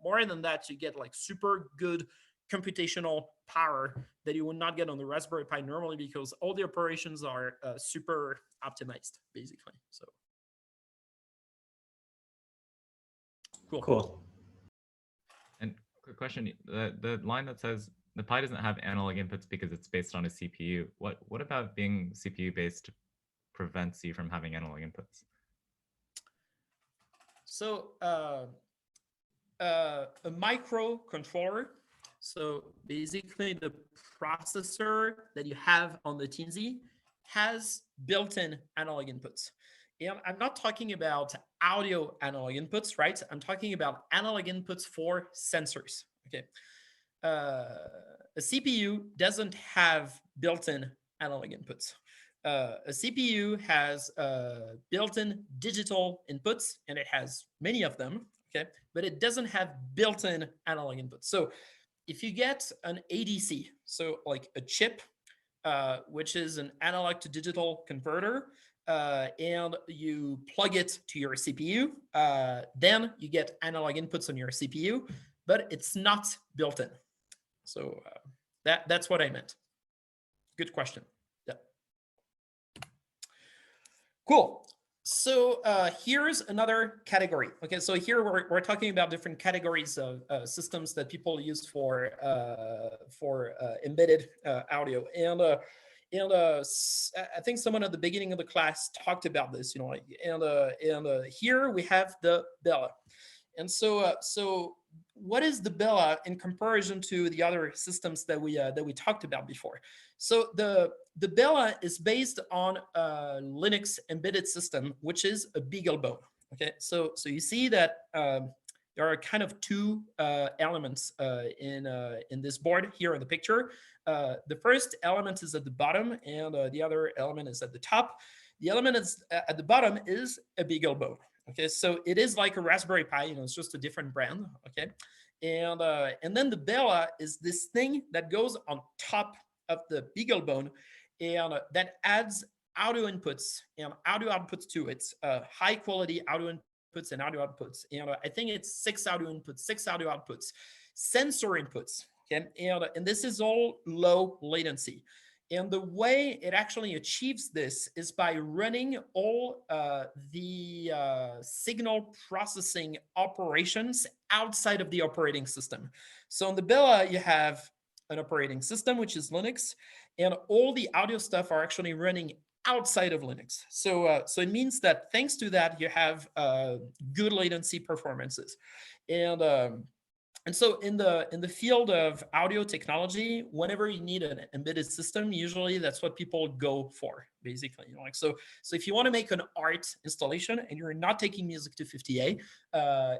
more than that, you get like super good computational power that you would not get on the Raspberry Pi normally because all the operations are super optimized, basically. So cool. And quick question: the line that says the Pi doesn't have analog inputs because it's based on a CPU. What about being CPU based prevents you from having analog inputs? So a microcontroller. So basically, the processor that you have on the Teensy has built-in analog inputs. And I'm not talking about audio analog inputs, right? I'm talking about analog inputs for sensors. Okay. A CPU doesn't have built-in analog inputs. A CPU has built-in digital inputs, and it has many of them, okay? But it doesn't have built-in analog inputs. So if you get an ADC, so like a chip, which is an analog to digital converter, and you plug it to your CPU, then you get analog inputs on your CPU, but it's not built in. So that's what I meant. Good question. Yeah. Cool. So here's another category. Okay, so here we're talking about different categories of systems that people use for embedded audio, and I think someone at the beginning of the class talked about this, and here we have the Bella, and so what is the Bella in comparison to the other systems that we talked about before? So the Bella is based on a Linux embedded system, which is a Beaglebone. Okay, so you see that there are kind of two elements in this board here in the picture. The first element is at the bottom, and the other element is at the top. The element is at the bottom is a Beaglebone. Okay, so it is like a Raspberry Pi, it's just a different brand. Okay, and then the Bella is this thing that goes on top of the Beaglebone, and that adds audio inputs and audio outputs to it, high quality audio inputs and audio outputs. And I think it's 6 audio inputs, 6 audio outputs, sensor inputs. Okay, and this is all low latency. And the way it actually achieves this is by running all the signal processing operations outside of the operating system. So in the Bella, you have an operating system, which is Linux, and all the audio stuff are actually running outside of Linux. So, so it means that thanks to that, you have good latency performances. And so in the field of audio technology, whenever you need an embedded system, usually that's what people go for, basically. You know, like so if you want to make an art installation and you're not taking music to 50A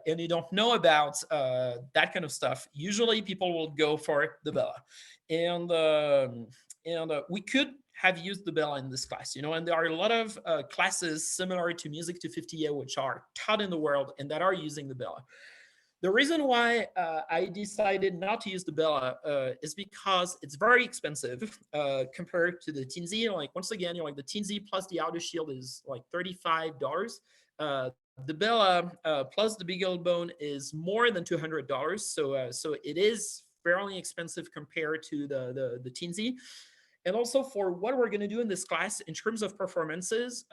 and you don't know about that kind of stuff, usually people will go for the Bella. And we could have used the Bella in this class, you know, and there are a lot of classes similar to music to 50A which are taught in the world and that are using the Bella. The reason why I decided not to use the Bella is because it's very expensive compared to the Teensy. Like, once again, you know, like the Teensy plus the audio shield is like $35. The Bella plus the Beaglebone is more than $200. So it is fairly expensive compared to the Teensy. And also for what we're going to do in this class in terms of performances,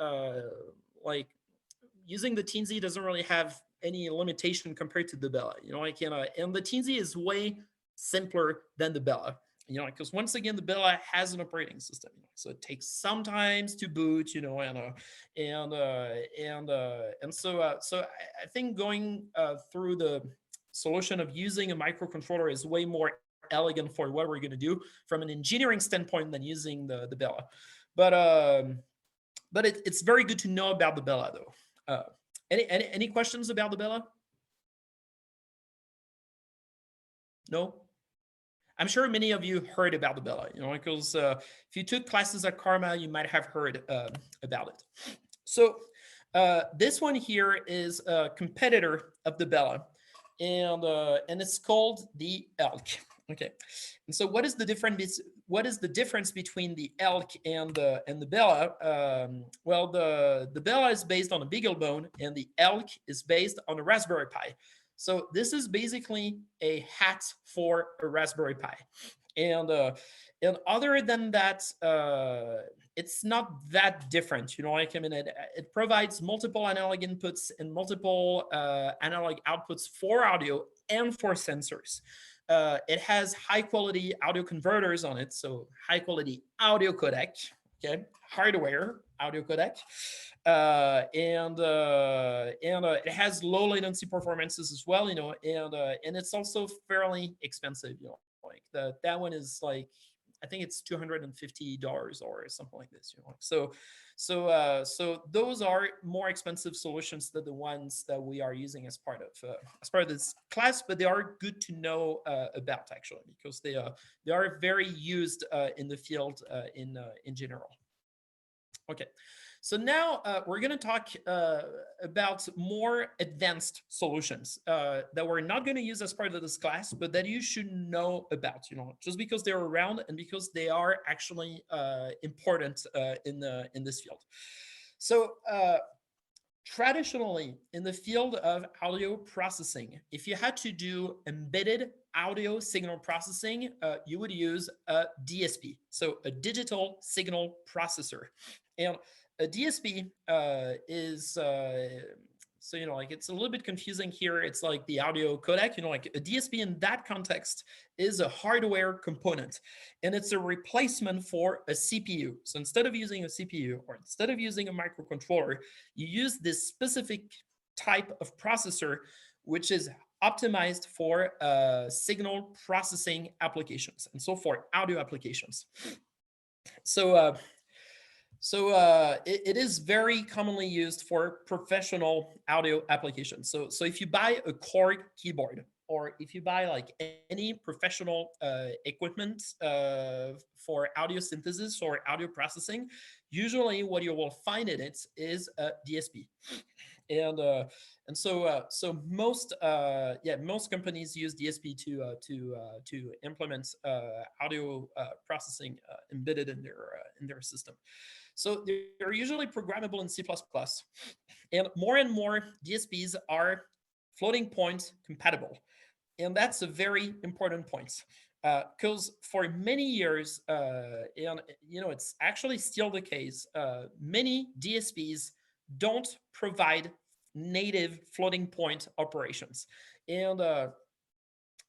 like using the Teensy doesn't really have any limitation compared to the Bella, you know, like, and the Teensy is way simpler than the Bella, you know, because once again, the Bella has an operating system, so it takes some time to boot, you know, so I think going through the solution of using a microcontroller is way more elegant for what we're going to do from an engineering standpoint than using the Bella, but it's very good to know about the Bella though. Any questions about the Bella? No? I'm sure many of you heard about the Bella, you know, because if you took classes at CCRMA, you might have heard about it. So this one here is a competitor of the Bella, and it's called the ELK. Okay, and so what is the difference? What is the difference between the ELK and the Bella? Well, the Bella is based on a Beaglebone, and the ELK is based on a Raspberry Pi. So this is basically a hat for a Raspberry Pi, and other than that, it's not that different. You know, like, I mean, it provides multiple analog inputs and multiple analog outputs for audio and for sensors. It has high quality audio converters on it, so high quality audio codec, okay, hardware audio codec, and it has low latency something performances as well, you know, and it's also fairly expensive, you know, like that one is like, I think it's $250 or something like this, you know. So those are more expensive solutions than the ones that we are using as part of this class, but they are good to know about, actually, because they are very used in the field in general. Okay, so now we're going to talk about more advanced solutions that we're not going to use as part of this class, but that you should know about, you know, just because they're around and because they are actually important in this field. So traditionally, in the field of audio processing, if you had to do embedded audio signal processing, you would use a DSP, so a digital signal processor. And a DSP is, so, you know, like, it's a little bit confusing here. It's like the audio codec, you know, like a DSP in that context is a hardware component, and it's a replacement for a CPU. So instead of using a CPU or instead of using a microcontroller, you use this specific type of processor, which is optimized for signal processing applications, and so for audio applications. So it is very commonly used for professional audio applications. So if you buy a Korg keyboard, or if you buy like any professional equipment for audio synthesis or audio processing, usually what you will find in it is a DSP. And so most most companies use DSP to implement audio processing embedded in their system. So they're usually programmable in C++, and more DSPs are floating point compatible, and that's a very important point. Because for many years, and it's actually still the case, many DSPs don't provide native floating point operations. And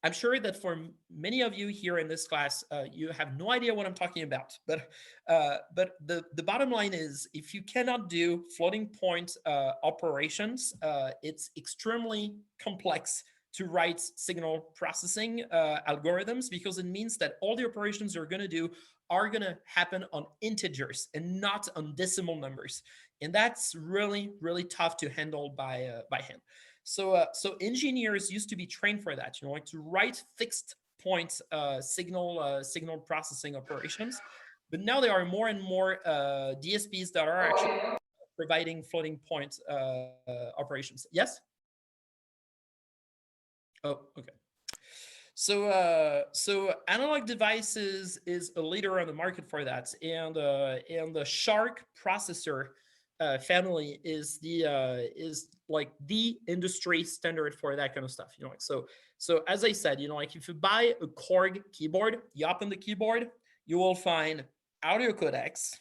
I'm sure that for many of you here in this class, you have no idea what I'm talking about. But the bottom line is, if you cannot do floating point operations, it's extremely complex to write signal processing algorithms, because it means that all the operations you're going to do are going to happen on integers and not on decimal numbers. And that's really, really tough to handle by hand. So engineers used to be trained for that, like to write fixed point signal processing operations. But now there are more and more DSPs that are actually providing floating point operations. Yes? Oh, okay. So Analog Devices is a leader on the market for that, and the Shark processor family is like the industry standard for that kind of stuff. So as I said, like if you buy a Korg keyboard, you open the keyboard, you will find audio codecs,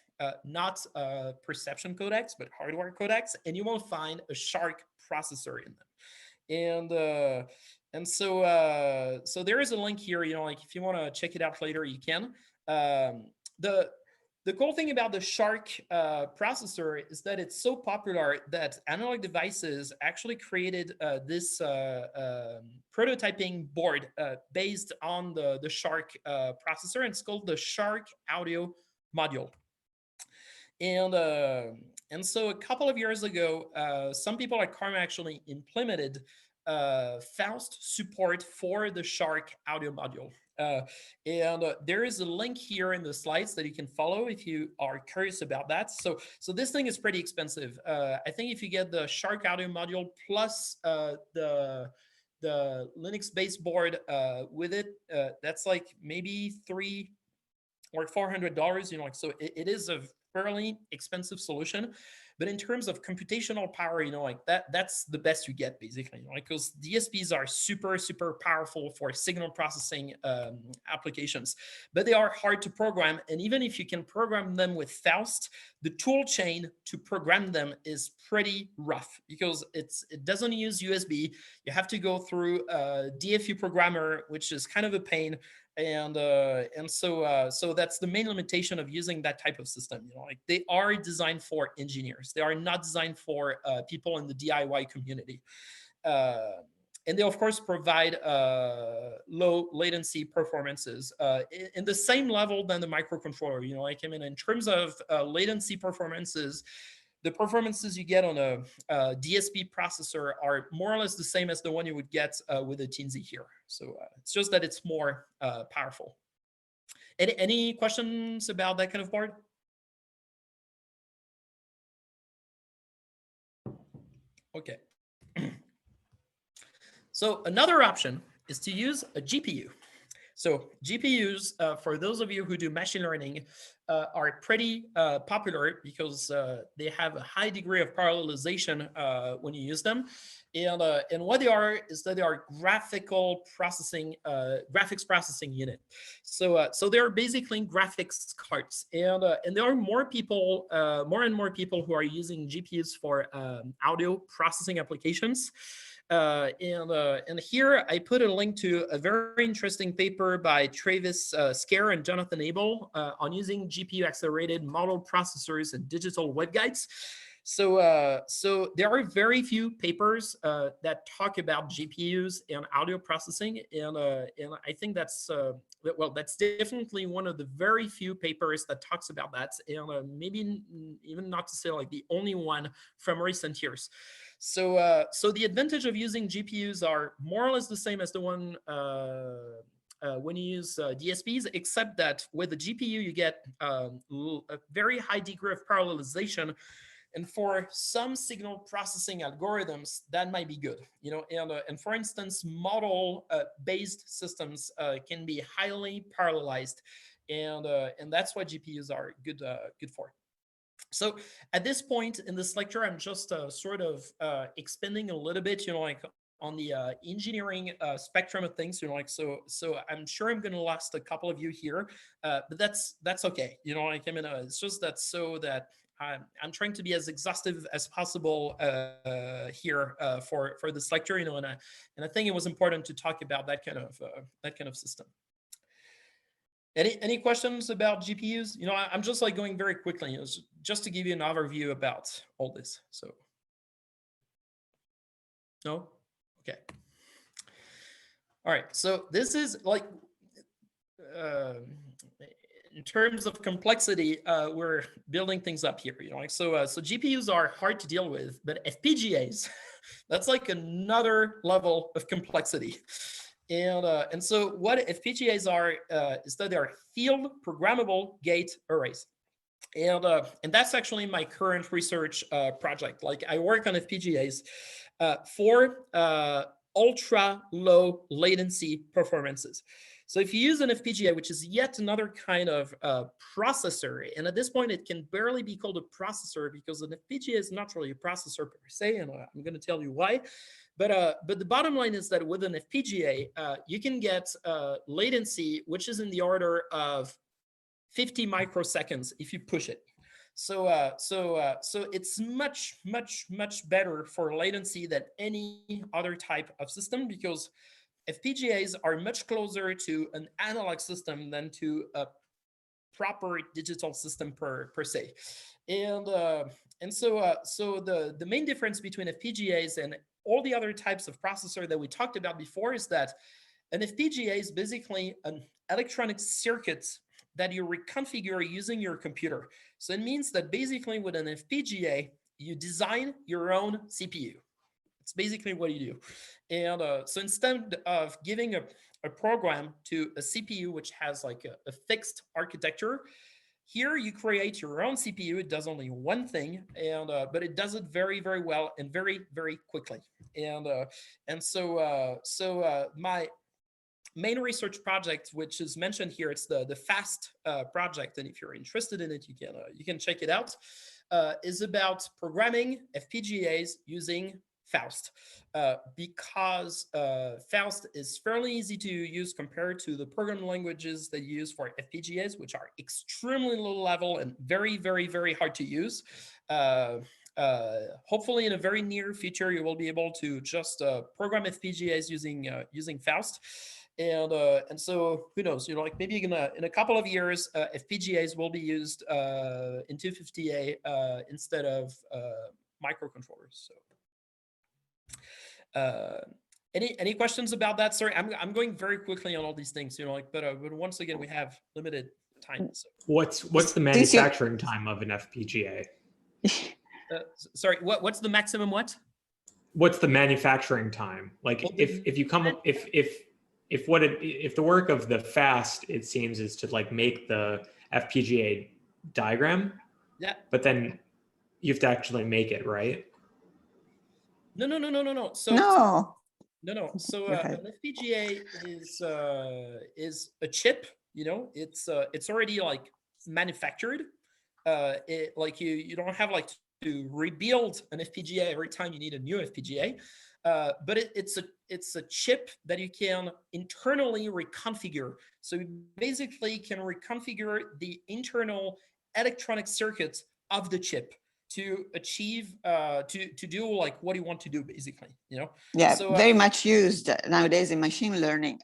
not perception codecs, but hardware codecs, and you will find a Shark processor in them. And so there is a link here, like if you want to check it out later, you can. The cool thing about the Shark processor is that it's so popular that Analog Devices actually created this prototyping board based on the Shark processor, and it's called the Shark Audio Module. And so a couple of years ago, some people at CCRMA actually implemented Faust support for the Shark audio module. And there is a link here in the slides that you can follow if you are curious about that. So this thing is pretty expensive. I think if you get the Shark audio module plus the Linux-based board with it, that's like maybe $300 or $400. So it is a fairly expensive solution. But in terms of computational power, like that's the best you get, basically, because DSPs are super, super powerful for signal processing applications, but they are hard to program. And even if you can program them with Faust, the tool chain to program them is pretty rough, because it doesn't use USB. You have to go through a DFU programmer, which is kind of a pain. And so that's the main limitation of using that type of system. Like they are designed for engineers. They are not designed for people in the DIY community. And they, of course, provide low latency performances in the same level than the microcontroller. Like, I mean, in terms of latency performances, the performances you get on a DSP processor are more or less the same as the one you would get with a Teensy here. So it's just that it's more powerful. Any questions about that kind of board? Okay. So another option is to use a GPU. So GPUs, for those of you who do machine learning, are pretty popular because they have a high degree of parallelization when you use them. And what they are is that they are graphics processing unit. So they're basically graphics cards. And there are more and more people who are using GPUs for audio processing applications. And here I put a link to a very interesting paper by Travis Scare and Jonathan Abel on using GPU accelerated model processors and digital waveguides. So there are very few papers that talk about GPUs and audio processing, and I think that's that's definitely one of the very few papers that talks about that, and maybe even not to say like the only one from recent years. So the advantage of using GPUs are more or less the same as the one when you use DSPs, except that with the GPU you get a very high degree of parallelization. and for some signal processing algorithms, that might be good, and for instance, model based systems can be highly parallelized, and that's what GPUs are good for. So at this point in this lecture, I'm just sort of expanding a little bit, like on the engineering spectrum of things, so I'm sure I'm going to last a couple of you here, but that's okay, it's just that so that I'm trying to be as exhaustive as possible here for this lecture, and I think it was important to talk about that kind of system. Any questions about GPUs? I'm just like going very quickly, just to give you an overview about all this. So, no? Okay. All right. So this is like, in terms of complexity, we're building things up here. So GPUs are hard to deal with, but FPGAs, that's like another level of complexity. And so what FPGAs are is that they are field programmable gate arrays. And that's actually my current research project. Like I work on FPGAs for ultra low latency performances. So if you use an FPGA, which is yet another kind of processor, and at this point it can barely be called a processor because an FPGA is not really a processor per se, and I'm going to tell you why. But the bottom line is that with an FPGA, you can get latency which is in the order of 50 microseconds if you push it. So it's much better for latency than any other type of system, because FPGAs are much closer to an analog system than to a proper digital system per se. And so the main difference between FPGAs and all the other types of processor that we talked about before is that an FPGA is basically an electronic circuit that you reconfigure using your computer. So it means that basically with an FPGA, you design your own CPU. It's basically what you do. And so instead of giving a program to a CPU which has like a fixed architecture, here you create your own CPU. It does only one thing, and but it does it very well and very quickly. And so my main research project, which is mentioned here, it's the Faust project, and if you're interested in it, you can check it out. Is about programming FPGAs using Faust, because Faust is fairly easy to use compared to the programming languages that you use for FPGAs, which are extremely low level and very hard to use. Hopefully in a very near future, you will be able to just program FPGAs using Faust. And so who knows, like maybe in a couple of years, FPGAs will be used in 250A instead of microcontrollers. So any questions about that? Sorry, I'm going very quickly on all these things, but once again, we have limited time. So. What's the manufacturing time of an FPGA? Sorry, what's the maximum what? What's the manufacturing time? Like if you come up if the work of the Faust, it seems, is to like make the FPGA diagram. Yeah. But then you have to actually make it, right? No. So No. So an FPGA is a chip. It's already like manufactured. Like you don't have like to rebuild an FPGA every time you need a new FPGA. But it's a chip that you can internally reconfigure. So you basically can reconfigure the internal electronic circuits of the chip to achieve to do like what you want to do, basically. Yeah, so, very much used nowadays in machine learning.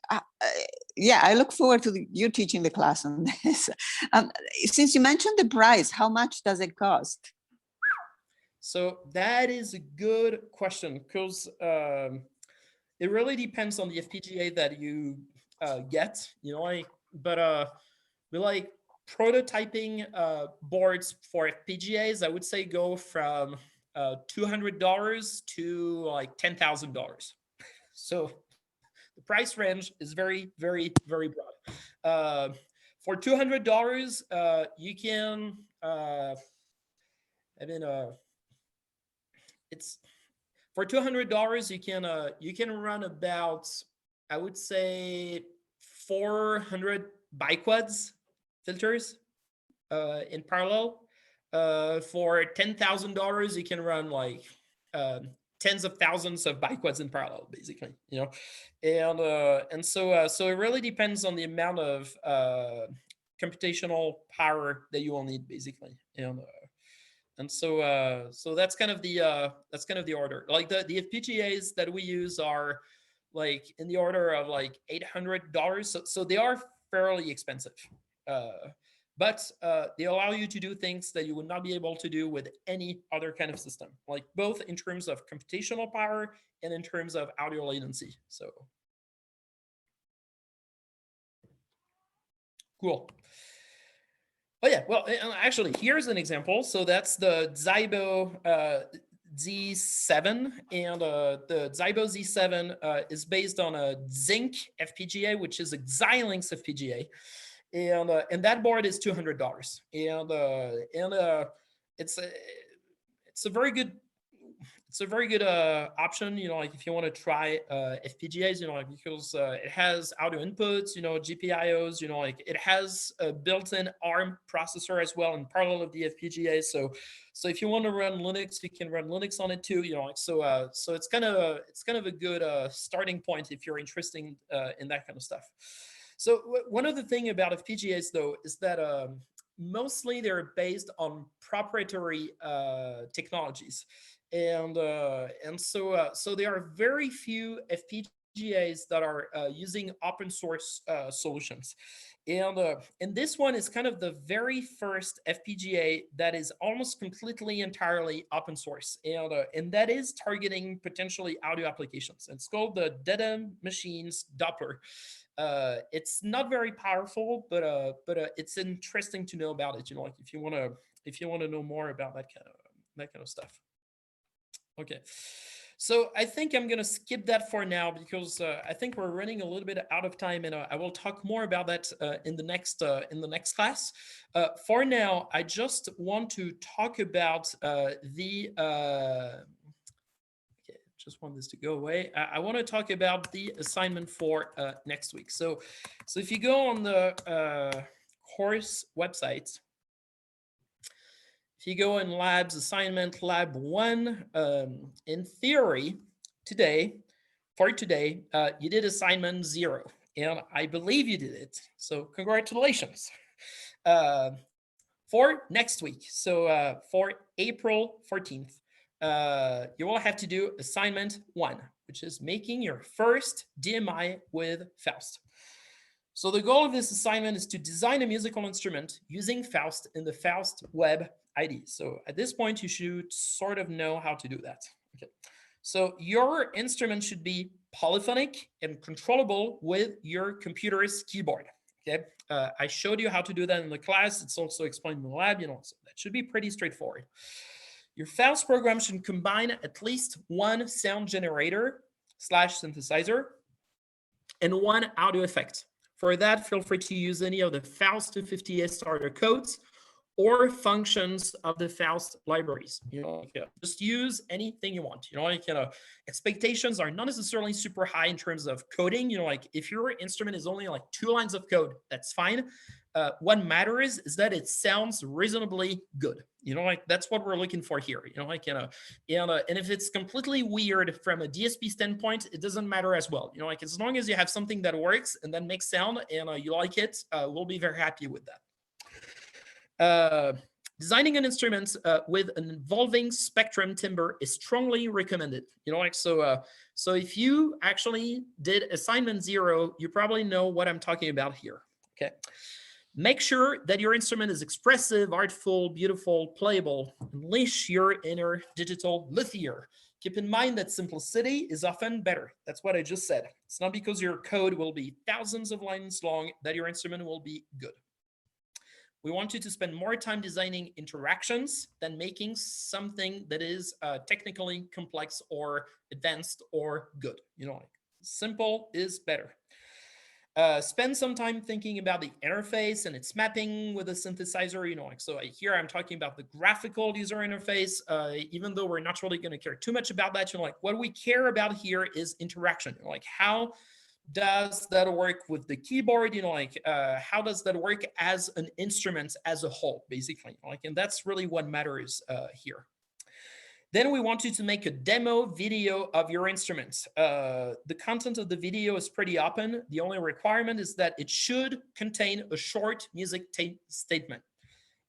Yeah, I look forward to you teaching the class on this. Since you mentioned the price, how much does it cost? So that is a good question, because it really depends on the FPGA that you get. But we like prototyping boards for FPGAs. I would say go from $200 to like $10,000. So the price range is very broad. For $200, you can it's for $200 you can run about, I would say, 400 biquads filters in parallel. For $10,000 you can run like tens of thousands of biquads in parallel, basically, you know. And so it really depends on the amount of computational power that you will need, basically. And so so that's kind of the order. Like the FPGAs that we use are like in the order of like $800. So they are fairly expensive. But they allow you to do things that you would not be able to do with any other kind of system, like both in terms of computational power and in terms of audio latency. So cool. Oh yeah, well, actually, here's an example. So that's the Zybo Z7, and the Zybo Z7 is based on a Zinc FPGA, which is a Xilinx FPGA. And that board is $200, and it's a very good option, you know, like if you want to try FPGAs, you know, like because it has audio inputs, you know, GPIOs, you know, like it has a built-in ARM processor as well in parallel of the FPGA. So if you want to run Linux, you can run Linux on it too, you know, like so it's kind of a good starting point if you're interested in that kind of stuff. So one other thing about FPGAs, though, is that mostly they're based on proprietary technologies, and so there are very few FPGAs that are using open source solutions, and this one is kind of the very first FPGA that is almost completely entirely open source, and that is targeting potentially audio applications. It's called the Data Machines Doppler. It's not very powerful, but it's interesting to know about it. You know, like if you want to know more about that kind of stuff. Okay, so I think I'm gonna skip that for now because I think we're running a little bit out of time, and I will talk more about that in the next class. For now, I just want to talk about just want this to go away. I want to talk about the assignment for next week. So if you go on the course website, if you go in labs assignment lab 1, in theory, for today, you did assignment 0, and I believe you did it. So congratulations. For next week, so for April 14th, you will have to do assignment 1, which is making your first DMI with Faust. So the goal of this assignment is to design a musical instrument using Faust in the Faust web IDE. So at this point, you should sort of know how to do that. Okay. So your instrument should be polyphonic and controllable with your computer's keyboard. Okay. I showed you how to do that in the class. It's also explained in the lab, you know, so that should be pretty straightforward. Your Faust program should combine at least one sound generator / synthesizer and one audio effect. For that, feel free to use any of the Faust 250 starter codes or functions of the Faust libraries. You know, like, just use anything you want. You know, like, expectations are not necessarily super high in terms of coding. You know, like if your instrument is only like 2 lines of code, that's fine. What matters is that it sounds reasonably good. You know, like that's what we're looking for here. You know, like, and if it's completely weird from a DSP standpoint, it doesn't matter as well. You know, like as long as you have something that works and that makes sound and you like it, we'll be very happy with that. Designing an instrument with an involving spectrum timbre is strongly recommended. You know, like so if you actually did assignment 0, you probably know what I'm talking about here. Okay. Make sure that your instrument is expressive, artful, beautiful, playable. Unleash your inner digital luthier. Keep in mind that simplicity is often better. That's what I just said. It's not because your code will be thousands of lines long that your instrument will be good. We want you to spend more time designing interactions than making something that is technically complex or advanced or good. You know, like simple is better. Spend some time thinking about the interface and its mapping with a synthesizer. You know, like, so here I'm talking about the graphical user interface. Even though we're not really going to care too much about that, you know, like what we care about here is interaction. You know, like how does that work with the keyboard? You know, like how does that work as an instrument as a whole, basically? Like, and that's really what matters here. Then we want you to make a demo video of your instruments. The content of the video is pretty open. The only requirement is that it should contain a short music statement.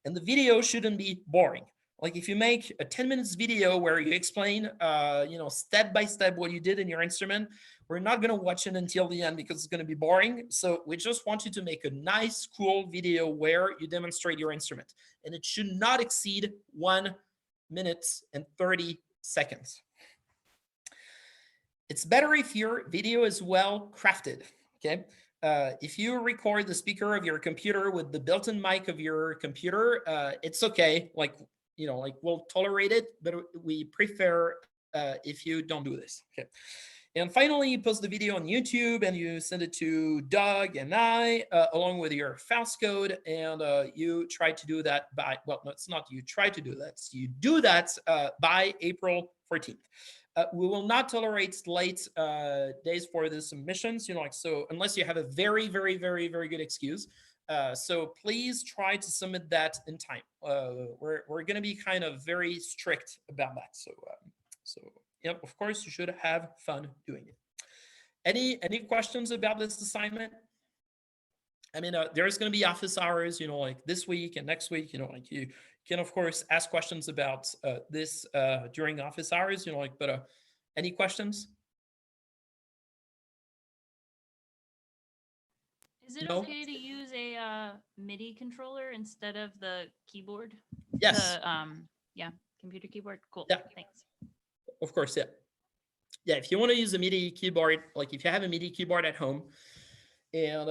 And the video shouldn't be boring. Like if you make a 10 minutes video where you explain, you know, step by step what you did in your instrument, we're not going to watch it until the end because it's going to be boring. So we just want you to make a nice, cool video where you demonstrate your instrument. And it should not exceed 1 minute and 30 seconds. It's better if your video is well crafted, okay? If you record the speaker of your computer with the built-in mic of your computer, it's okay. Like, you know, like we'll tolerate it, but we prefer if you don't do this, okay? And finally, you post the video on YouTube and you send it to Doug and I, along with your Faust code. And you try to do that by, well, no, it's not you try to do that. You do that by April 14th. We will not tolerate late days for the submissions, you know, like, so unless you have a very, very, very, very good excuse. So please try to submit that in time. We're going to be kind of very strict about that. So yep, of course, you should have fun doing it. Any questions about this assignment? I mean, there's going to be office hours, you know, like this week and next week, you know, like you can, of course, ask questions about this during office hours, you know, like, but any questions? Is it No? okay to use a MIDI controller instead of the keyboard? Yes. The, yeah, computer keyboard. Cool. Yeah. Thanks. Of course, yeah. Yeah, if you want to use a MIDI keyboard, like if you have a MIDI keyboard at home and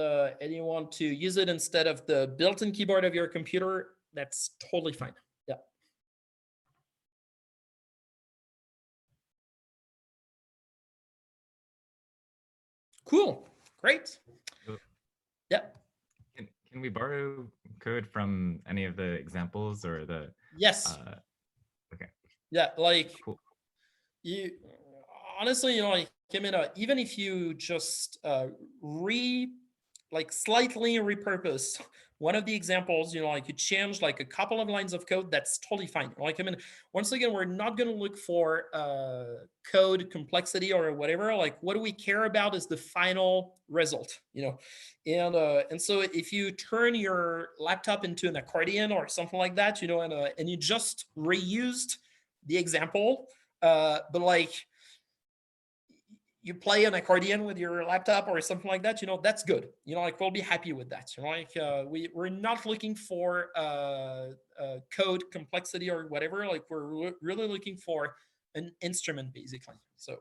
you want to use it instead of the built-in keyboard of your computer, that's totally fine. Yeah. Cool. Great. Yeah. Can we borrow code from any of the examples or the? Yes. Okay. Yeah, like cool. You honestly, you know, like, I mean, even if you just slightly repurpose one of the examples, you know, like you change like a couple of lines of code, that's totally fine. Like, I mean, once again, we're not going to look for code complexity or whatever. Like, what do we care about is the final result, you know? And so if you turn your laptop into an accordion or something like that, you know, and you just reused the example, but like you play an accordion with your laptop or something like that, you know, that's good. You know, like we'll be happy with that. You know, like we're not looking for code complexity or whatever. Like we're really looking for an instrument basically. So